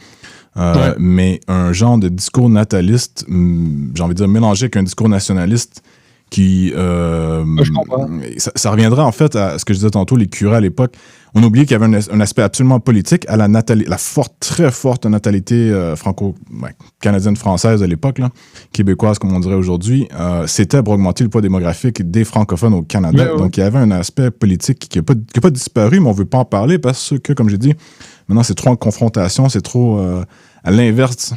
Mais un genre de discours nataliste, j'ai envie de dire mélangé avec un discours nationaliste qui... ça reviendrait en fait à ce que je disais tantôt, les curés à l'époque. On oubliait qu'il y avait un aspect absolument politique à la très forte natalité canadienne-française à l'époque, là, québécoise comme on dirait aujourd'hui. C'était pour augmenter le poids démographique des francophones au Canada. Ouais. Donc il y avait un aspect politique qui n'a pas disparu, mais on ne veut pas en parler parce que, comme j'ai dit, maintenant c'est trop en confrontation, c'est trop à l'inverse,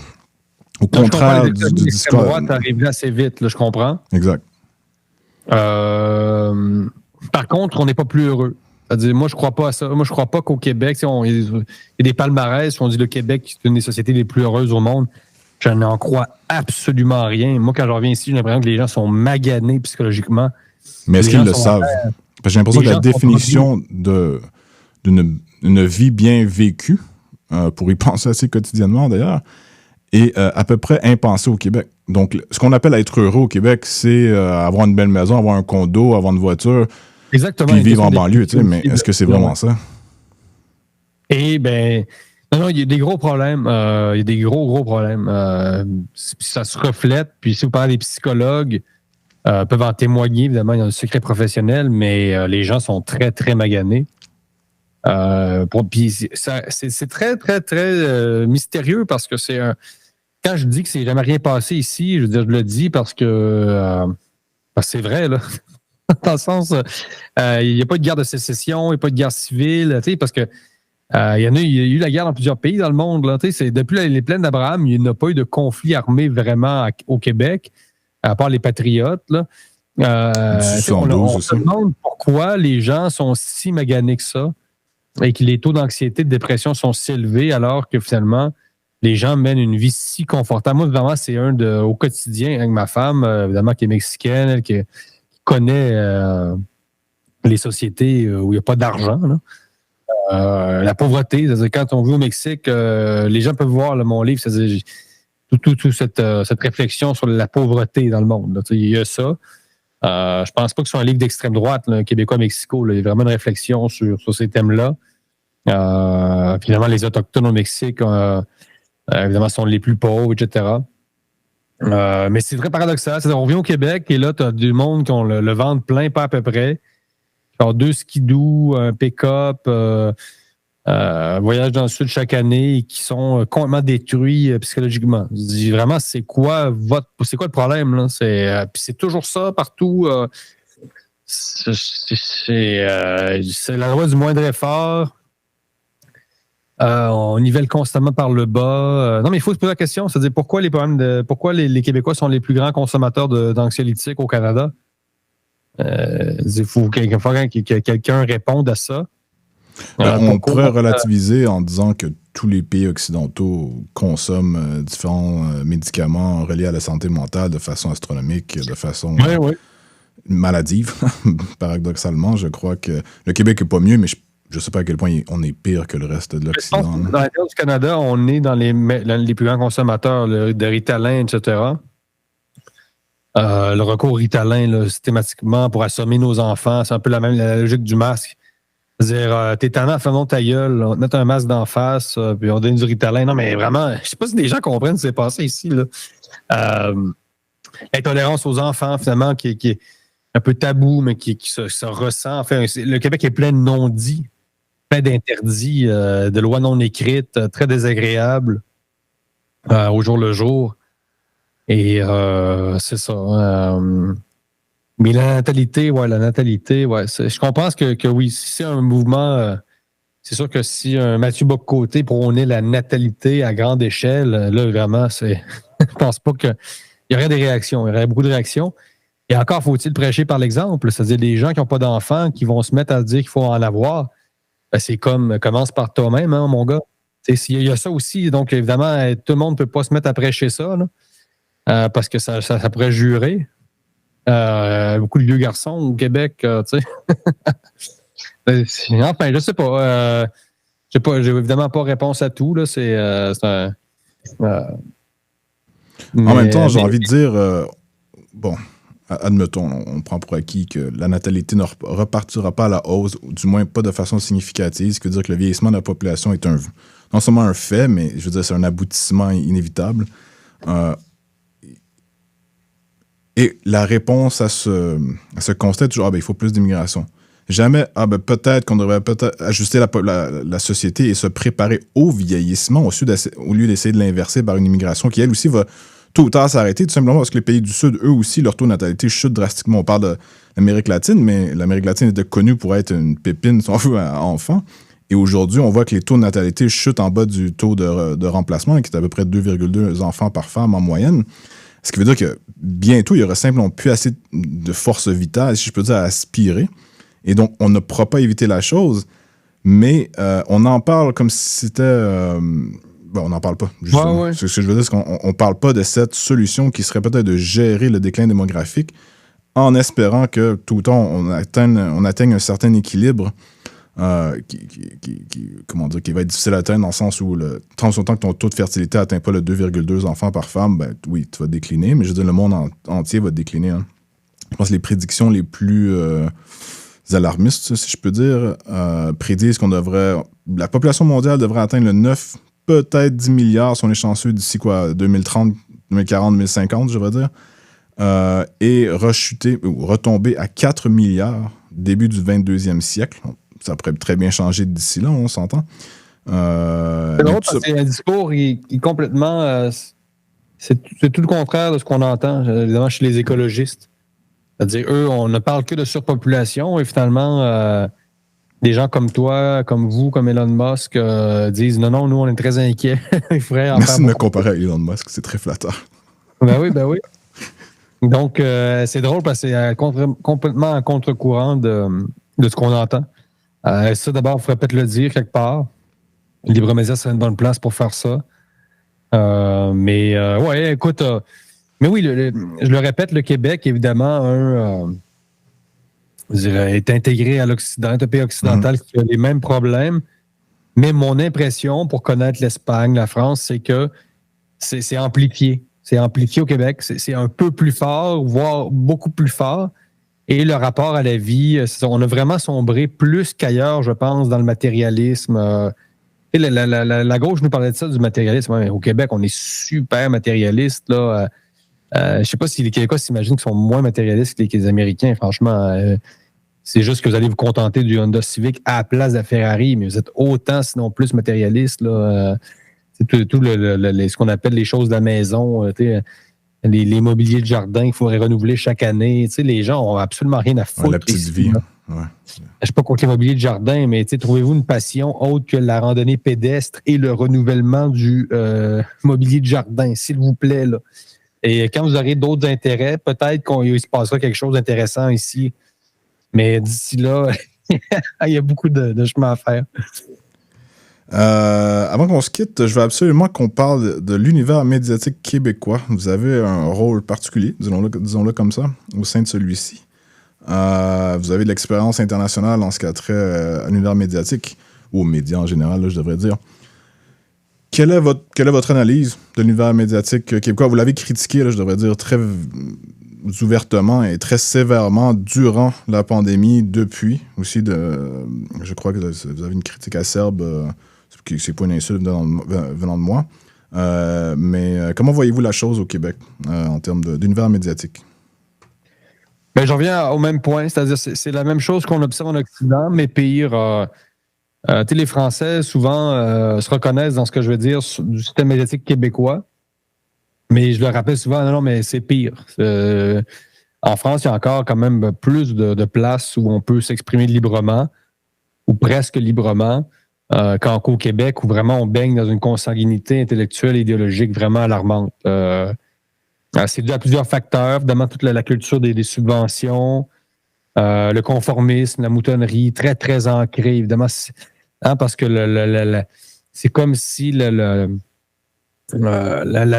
au contraire du discours. La droite arrive assez vite, là, je comprends. Exact. Par contre, on n'est pas plus heureux. C'est-à-dire, moi, je crois pas à ça. Moi, je crois pas qu'au Québec, il y a des palmarès, on dit le Québec est une des sociétés les plus heureuses au monde. Je n'en crois absolument rien. Moi, quand je reviens ici, j'ai l'impression que les gens sont maganés psychologiquement. Mais est-ce qu'ils le savent? Parce que j'ai l'impression que la définition d'une vie bien vécue, pour y penser assez quotidiennement d'ailleurs, est à peu près impensée au Québec. Donc, ce qu'on appelle être heureux au Québec, c'est avoir une belle maison, avoir un condo, avoir une voiture, exactement, puis vivre en banlieue. Tu sais, mais est-ce que c'est vraiment ça? Eh bien, non, il y a des gros problèmes. Il y a des gros problèmes. Ça se reflète. Puis si vous parlez des psychologues, peuvent en témoigner, évidemment, il y a un secret professionnel, mais les gens sont très, très maganés. Puis c'est très, très, très mystérieux parce que c'est un... Quand je dis que c'est jamais rien passé ici, je veux dire, je le dis parce que c'est vrai, là. Dans le sens, il n'y a pas de guerre de sécession, il n'y a pas de guerre civile, tu sais, parce que il y a eu la guerre dans plusieurs pays dans le monde, là, tu sais, depuis les plaines d'Abraham, il n'y a pas eu de conflit armé vraiment au Québec, à part les patriotes, là. On se demande pourquoi les gens sont si maganés que ça et que les taux d'anxiété, de dépression sont si élevés alors que finalement, les gens mènent une vie si confortable. Moi, vraiment, c'est au quotidien avec ma femme, évidemment, qui est mexicaine, elle, qui connaît les sociétés où il n'y a pas d'argent. Là. la pauvreté. C'est-à-dire, quand on vit au Mexique, les gens peuvent voir mon livre, c'est-à-dire toute cette réflexion sur la pauvreté dans le monde. Là. Il y a ça. Je pense pas que ce soit un livre d'extrême droite, là, Québécois-Mexico. Il y a vraiment une réflexion sur ces thèmes-là. Finalement, les Autochtones au Mexique, évidemment, sont les plus pauvres, etc. Mais c'est très paradoxal. C'est-à-dire, on vient au Québec et là, tu as du monde qui ont le ventre plein, pas à peu près. Genre 2 skidoo, un pick-up, voyage dans le sud chaque année et qui sont complètement détruits psychologiquement. Je dis vraiment, c'est quoi le problème, là? Puis c'est toujours ça partout. C'est la loi du moindre effort. On nivelle constamment par le bas. Non, mais il faut se poser la question, c'est-à-dire pourquoi les Québécois sont les plus grands consommateurs d'anxiolytiques au Canada? Il faut que quelqu'un réponde à ça. On pourrait relativiser en disant que tous les pays occidentaux consomment différents médicaments reliés à la santé mentale de façon astronomique, de façon maladive. Paradoxalement, je crois que le Québec n'est pas mieux, mais je ne sais pas à quel point on est pire que le reste de l'Occident. Dans l'intérieur du Canada, on est dans les plus grands consommateurs de Ritalin, etc. Le recours au Ritalin, là, systématiquement, pour assommer nos enfants, c'est un peu la logique du masque. C'est-à-dire, t'es tannant, fais-donc ta gueule, on te met un masque d'en face, puis on donne du Ritalin. Non, mais vraiment, je sais pas si des gens comprennent ce qui s'est passé ici. L'intolérance aux enfants, finalement, qui est un peu tabou, mais qui se ressent. Enfin, le Québec est plein de non-dits, plein d'interdits, de lois non écrites, très désagréables au jour le jour. Et c'est ça. Mais la natalité, je comprends que oui, si c'est un mouvement, c'est sûr que si un Mathieu Bock-Côté prônait la natalité à grande échelle, là, vraiment, je pense pas qu'il y aurait des réactions. Il y aurait beaucoup de réactions. Et encore, faut-il prêcher par l'exemple? C'est-à-dire, des gens qui n'ont pas d'enfants, qui vont se mettre à dire qu'il faut en avoir, ben, c'est comme, commence par toi-même, hein, mon gars. Il y a ça aussi. Donc, évidemment, tout le monde ne peut pas se mettre à prêcher ça, là, parce que ça pourrait jurer. Beaucoup de vieux garçons au Québec, tu sais. Enfin, je sais pas. J'ai évidemment pas réponse à tout, là. En même temps, j'ai envie de dire, bon, admettons, on prend pour acquis que la natalité ne repartira pas à la hausse, ou du moins pas de façon significative, ce qui veut dire que le vieillissement de la population est non seulement un fait, mais je veux dire, c'est un aboutissement inévitable. Et la réponse à ce constat est toujours, il faut plus d'immigration. Jamais, peut-être qu'on devrait ajuster la société et se préparer au vieillissement au lieu d'essayer de l'inverser par une immigration qui, elle aussi, va tôt ou tard s'arrêter, tout simplement parce que les pays du Sud, eux aussi, leur taux de natalité chute drastiquement. On parle de l'Amérique latine, mais l'Amérique latine était connue pour être une pépine, si on veut, à enfants. Et aujourd'hui, on voit que les taux de natalité chutent en bas du taux de remplacement, qui est à peu près 2,2 enfants par femme en moyenne. Ce qui veut dire que bientôt, il y aura simplement plus assez de force vitale, si je peux dire, à aspirer. Et donc, on ne pourra pas éviter la chose, mais on en parle comme si c'était... on n'en parle pas, justement. Ouais. Ce que je veux dire, c'est qu'on ne parle pas de cette solution qui serait peut-être de gérer le déclin démographique en espérant que tout le temps, on atteigne un certain équilibre qui va être difficile à atteindre dans le sens où tant que ton taux de fertilité n'atteint pas le 2,2 enfants par femme, ben oui, tu vas décliner, mais je veux dire, le monde entier va décliner. Hein. Je pense que les prédictions les plus alarmistes, si je peux dire, prédisent la population mondiale devrait atteindre le 9, peut-être 10 milliards, si on est chanceux, d'ici 2030, 2040, 2050, je vais dire, et retomber à 4 milliards début du 22e siècle. Ça pourrait très bien changer d'ici là, on s'entend. C'est drôle parce que c'est un discours qui est complètement... c'est tout le contraire de ce qu'on entend, évidemment, chez les écologistes. C'est-à-dire, eux, on ne parle que de surpopulation et finalement, des gens comme toi, comme vous, comme Elon Musk, disent non, nous, on est très inquiets. Il faudrait en Merci de me comparer à Elon Musk, c'est très flatteur. Ben oui. Donc, c'est drôle parce que c'est complètement en contre-courant de ce qu'on entend. Ça, d'abord, il faudrait peut-être le dire quelque part. Libre Média serait une bonne place pour faire ça. Ouais, écoute, mais oui, je le répète, le Québec, évidemment, est intégré à l'Occident, un pays occidental qui a les mêmes problèmes. Mais mon impression, pour connaître l'Espagne, la France, c'est que c'est amplifié. C'est amplifié au Québec. C'est un peu plus fort, voire beaucoup plus fort. Et le rapport à la vie, on a vraiment sombré plus qu'ailleurs, je pense, dans le matérialisme. La gauche nous parlait de ça, du matérialisme. Ouais, au Québec, on est super matérialiste. Là. Je ne sais pas si les Québécois s'imaginent qu'ils sont moins matérialistes que les Américains. Franchement, c'est juste que vous allez vous contenter du Honda Civic à la place de la Ferrari, mais vous êtes autant, sinon plus matérialiste. Là. C'est tout ce qu'on appelle les choses de la maison. Les mobiliers de jardin qu'il faudrait renouveler chaque année. Les gens ont absolument rien à foutre. La petite vie. Ouais. Je ne sais pas contre les mobiliers de jardin, mais trouvez-vous une passion autre que la randonnée pédestre et le renouvellement du mobilier de jardin, s'il vous plaît. Là. Et quand vous aurez d'autres intérêts, peut-être qu'il se passera quelque chose d'intéressant ici. Mais d'ici là, il y a beaucoup de chemin à faire. Avant qu'on se quitte, je veux absolument qu'on parle de l'univers médiatique québécois. Vous avez un rôle particulier, disons-le comme ça, au sein de celui-ci. Vous avez de l'expérience internationale en ce qui a trait à l'univers médiatique, ou aux médias en général, là, je devrais dire. Quelle est votre analyse de l'univers médiatique québécois? Vous l'avez critiqué, là, je devrais dire, très ouvertement et très sévèrement durant la pandémie, depuis aussi. Je crois que vous avez une critique acerbe, c'est pas une insulte venant de moi. Mais comment voyez-vous la chose au Québec en termes d'univers médiatique? Ben, j'en reviens au même point, c'est-à-dire c'est la même chose qu'on observe en Occident, mais pire. Les Français, souvent, se reconnaissent dans ce que je veux dire du système médiatique québécois. Mais je le rappelle souvent, non, mais c'est pire. En France, il y a encore quand même plus de places où on peut s'exprimer librement, ou presque librement, qu'au Québec, où vraiment on baigne dans une consanguinité intellectuelle et idéologique vraiment alarmante. C'est dû à plusieurs facteurs, évidemment toute la culture des subventions, le conformisme, la moutonnerie, très, très ancré, évidemment, parce que c'est comme si la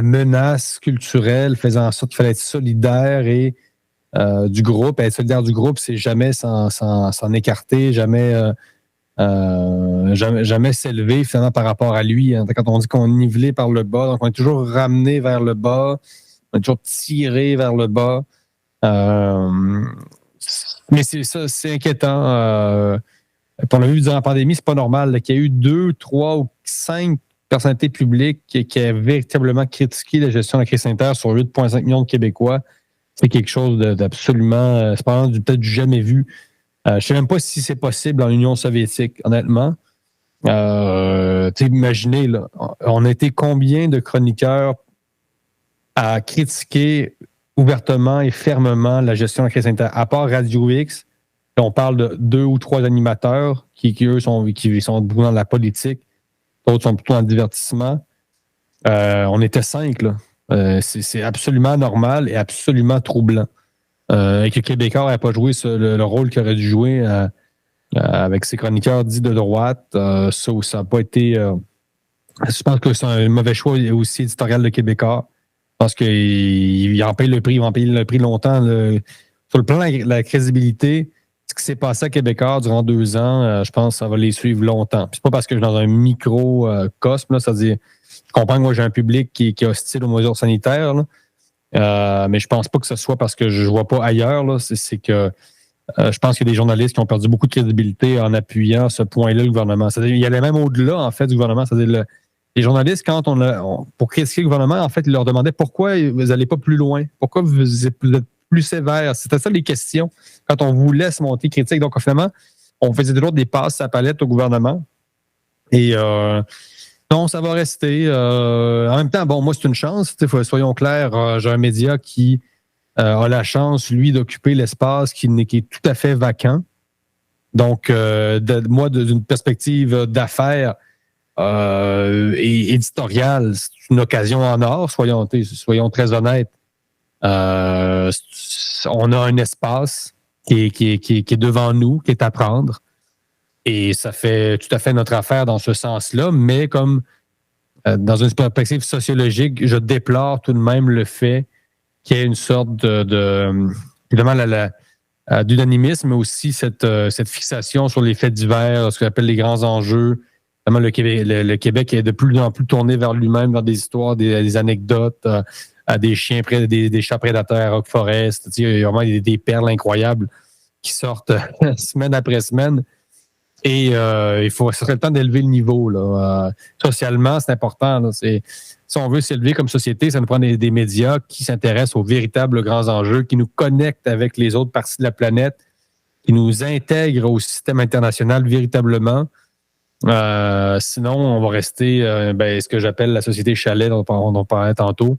menace culturelle faisait en sorte qu'il fallait être solidaire et du groupe. Être solidaire du groupe, c'est jamais s'en écarter, jamais s'élever finalement par rapport à lui. Quand on dit qu'on est nivelé par le bas, donc on est toujours ramené vers le bas, on est toujours tiré vers le bas. Mais c'est inquiétant. On l'a vu durant la pandémie, c'est pas normal qu'il y ait eu 2, 3 ou 5 personnalités publiques qui a véritablement critiqué la gestion de la crise sanitaire sur 8,5 millions de Québécois. C'est quelque chose d'absolument, c'est peut-être du jamais vu. Je ne sais même pas si c'est possible en Union soviétique, honnêtement. Imaginez, là, on a été combien de chroniqueurs à critiquer ouvertement et fermement la gestion de la crise sanitaire, à part Radio X. On parle de 2 ou 3 animateurs qui eux, sont beaucoup dans la politique. D'autres sont plutôt dans le divertissement. On était 5, là. C'est absolument normal et absolument troublant. Et que Québécois n'ait pas joué le rôle qu'il aurait dû jouer avec ses chroniqueurs dits de droite. Ça n'a pas été... je pense que c'est un mauvais choix aussi éditorial de Québécois. Je pense qu'ils en payent le prix. Ils vont en payer le prix longtemps. Sur le plan de la crédibilité, ce qui s'est passé à Québécois durant 2 ans, je pense que ça va les suivre longtemps. Puis c'est pas parce que je suis dans un microcosme, c'est-à-dire, je comprends que moi j'ai un public qui est hostile aux mesures sanitaires, là, mais je pense pas que ce soit parce que je vois pas ailleurs. Là, c'est que je pense qu'il y a des journalistes qui ont perdu beaucoup de crédibilité en appuyant ce point-là le gouvernement. C'est-à-dire, il y allait même au-delà en fait du gouvernement. C'est-à-dire les journalistes, quand pour critiquer le gouvernement, en fait, ils leur demandaient pourquoi vous n'allez pas plus loin, pourquoi vous êtes plus sévère. C'était ça les questions quand on vous laisse monter critique. Donc, finalement, on faisait toujours des passes à palette au gouvernement. Et non, ça va rester. En même temps, bon, moi, c'est une chance. Soyons clairs, j'ai un média qui a la chance, lui, d'occuper l'espace qui est tout à fait vacant. Donc, moi, d'une perspective d'affaires et éditoriale, c'est une occasion en or, soyons très honnêtes. On a un espace qui est devant nous, qui est à prendre. Et ça fait tout à fait notre affaire dans ce sens-là, mais comme dans une perspective sociologique, je déplore tout de même le fait qu'il y ait une sorte évidemment d'unanimisme, mais aussi cette fixation sur les faits divers, ce qu'on appelle les grands enjeux, vraiment, le Québec est de plus en plus tourné vers lui-même, vers des histoires, des anecdotes, à des chiens, des chats prédateurs à Rock Forest. Il y a vraiment des perles incroyables qui sortent semaine après semaine. Et ce serait le temps d'élever le niveau. Là. Socialement, c'est important. Là. Si on veut s'élever comme société, ça nous prend des médias qui s'intéressent aux véritables grands enjeux, qui nous connectent avec les autres parties de la planète, qui nous intègrent au système international véritablement. Sinon, on va rester ce que j'appelle la société chalet dont on parlait tantôt.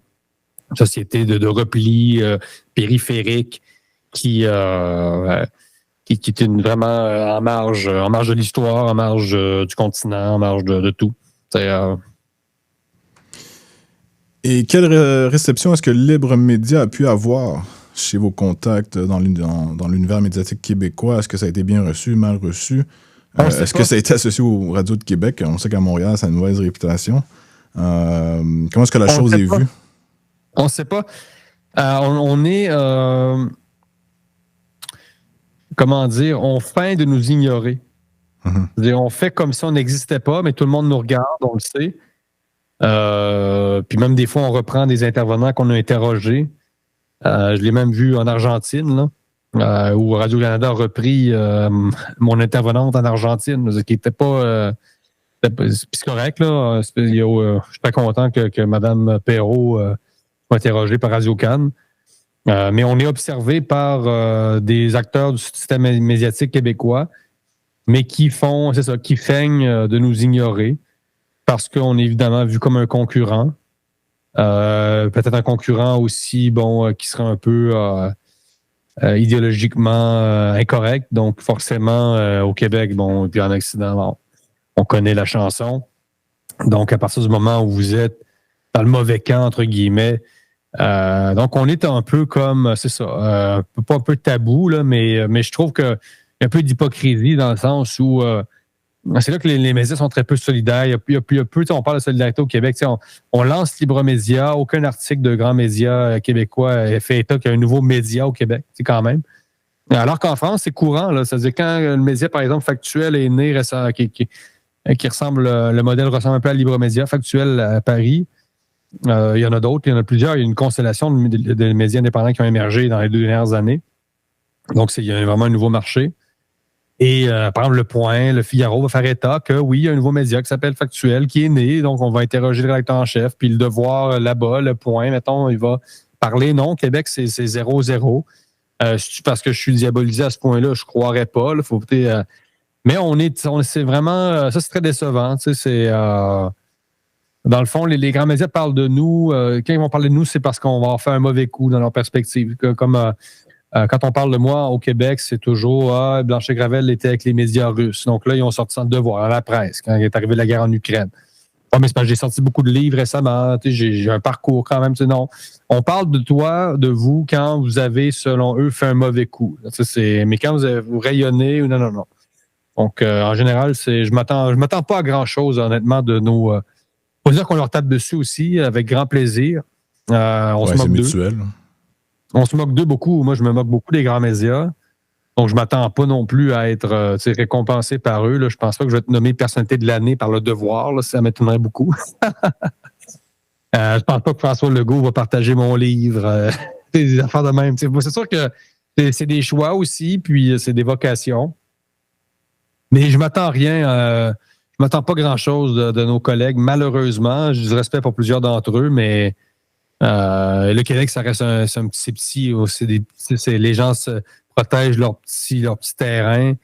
Une société de repli périphérique qui est vraiment en marge de l'histoire, en marge du continent, en marge de tout. Et quelle réception est-ce que Libre Média a pu avoir chez vos contacts dans l'univers médiatique québécois? Est-ce que ça a été bien reçu, mal reçu? Est-ce que ça a été associé aux radios de Québec? On sait qu'à Montréal, ça a une mauvaise réputation. Comment est-ce que la chose est vue? On ne sait pas. On est... comment dire? On feint de nous ignorer. Mm-hmm. On fait comme si on n'existait pas, mais tout le monde nous regarde, on le sait. Puis même des fois, on reprend des intervenants qu'on a interrogés. Je l'ai même vu en Argentine, là, où Radio-Canada a repris mon intervenante en Argentine, qui n'était pas... c'est correct, là. Je suis très content que Mme Perrault soit interrogée par Radio-Can. Mais on est observé par des acteurs du système médiatique québécois, mais qui feignent de nous ignorer parce qu'on est évidemment vu comme un concurrent. Peut-être un concurrent aussi, qui serait un peu idéologiquement incorrect. Donc, forcément, au Québec, et puis en Occident, on connaît la chanson. Donc, à partir du moment où vous êtes dans le mauvais camp, entre guillemets, donc on est un peu comme, c'est ça, pas un peu tabou, là, mais je trouve qu'il y a un peu d'hypocrisie dans le sens où c'est là que les médias sont très peu solidaires. Il y a peu, on parle de solidarité au Québec. On lance Libre Média, aucun article de grands médias québécois fait état qu'il y a un nouveau média au Québec, quand même. Alors qu'en France, c'est courant. Là, c'est-à-dire quand le média, par exemple, Factuel est né, qui ressemble, le modèle ressemble un peu à Libre Média, Factuel à Paris. Il y en a d'autres, il y en a plusieurs. Il y a une constellation de médias indépendants qui ont émergé dans les 2 dernières années. Donc, il y a vraiment un nouveau marché. Et par exemple, Le Point, Le Figaro va faire état que oui, il y a un nouveau média qui s'appelle Factuel qui est né. Donc, on va interroger le rédacteur en chef. Puis Le Devoir, là-bas, Le Point, mettons, il va parler. Non, Québec, c'est 0-0. Parce que je suis diabolisé à ce point-là, je ne croirais pas. Là, mais c'est vraiment... ça, c'est très décevant. C'est... dans le fond, les grands médias parlent de nous. Quand ils vont parler de nous, c'est parce qu'on va en faire un mauvais coup dans leur perspective. Comme quand on parle de moi au Québec, c'est toujours Blanchet-Gravel était avec les médias russes. Donc là, ils ont sorti ça de Devoir à la presse quand est arrivée la guerre en Ukraine. Mais c'est parce que j'ai sorti beaucoup de livres récemment. J'ai un parcours quand même. Non, on parle de toi, de vous, quand vous avez, selon eux, fait un mauvais coup. Mais quand vous rayonnez, non. Donc, en général, je m'attends pas à grand-chose, honnêtement, de nos... faut dire qu'on leur tape dessus aussi, avec grand plaisir. On se moque d'eux. C'est mutuel. On se moque d'eux beaucoup. Moi, je me moque beaucoup des grands médias. Donc, je ne m'attends pas non plus à être récompensé par eux. Là. Je ne pense pas que je vais être nommé personnalité de l'année par Le Devoir. Là, ça m'étonnerait beaucoup. Je ne pense pas que François Legault va partager mon livre. Des affaires de même. C'est sûr que c'est des choix aussi, puis c'est des vocations. Mais je ne m'attends à rien. Je ne m'attends pas grand-chose de nos collègues, malheureusement. J'ai du respect pour plusieurs d'entre eux, mais le Québec, ça reste un petit... les gens se protègent leur petit terrain,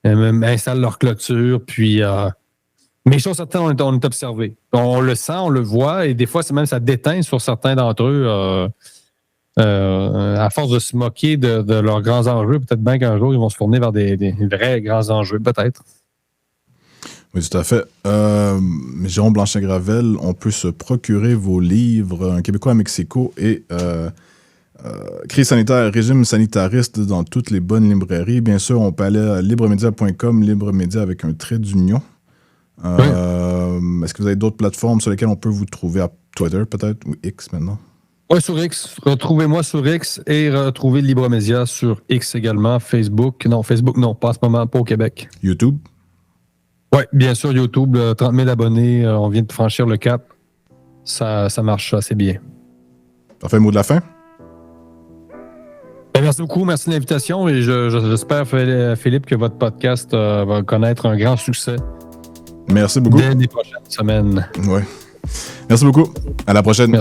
installent leur clôture, puis... mais chose certaine, on est observé. On le sent, on le voit, et des fois, ça déteint sur certains d'entre eux. À force de se moquer de leurs grands enjeux, peut-être bien qu'un jour, ils vont se fournir vers des vrais grands enjeux, peut-être. Oui, tout à fait. Jérôme Blanchet-Gravel, on peut se procurer vos livres, Un Québécois à Mexico et Crise sanitaire, régime sanitariste dans toutes les bonnes librairies. Bien sûr, on peut aller à libremedia.com, libremedia avec un trait d'union. Oui. Est-ce que vous avez d'autres plateformes sur lesquelles on peut vous trouver, à Twitter peut-être, ou X maintenant? Oui, sur X. Retrouvez-moi sur X et retrouvez Libre Média sur X également. Facebook, non, pas en ce moment, pas au Québec. YouTube? Oui, bien sûr, YouTube, 30 000 abonnés, on vient de franchir le cap. Ça marche assez bien. Parfait, mot de la fin? Merci beaucoup, merci de l'invitation et j'espère, Philippe, que votre podcast va connaître un grand succès. Merci beaucoup. Dès les prochaines semaines. Ouais. Merci beaucoup. À la prochaine.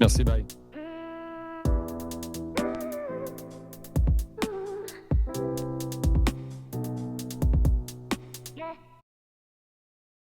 Merci, bye.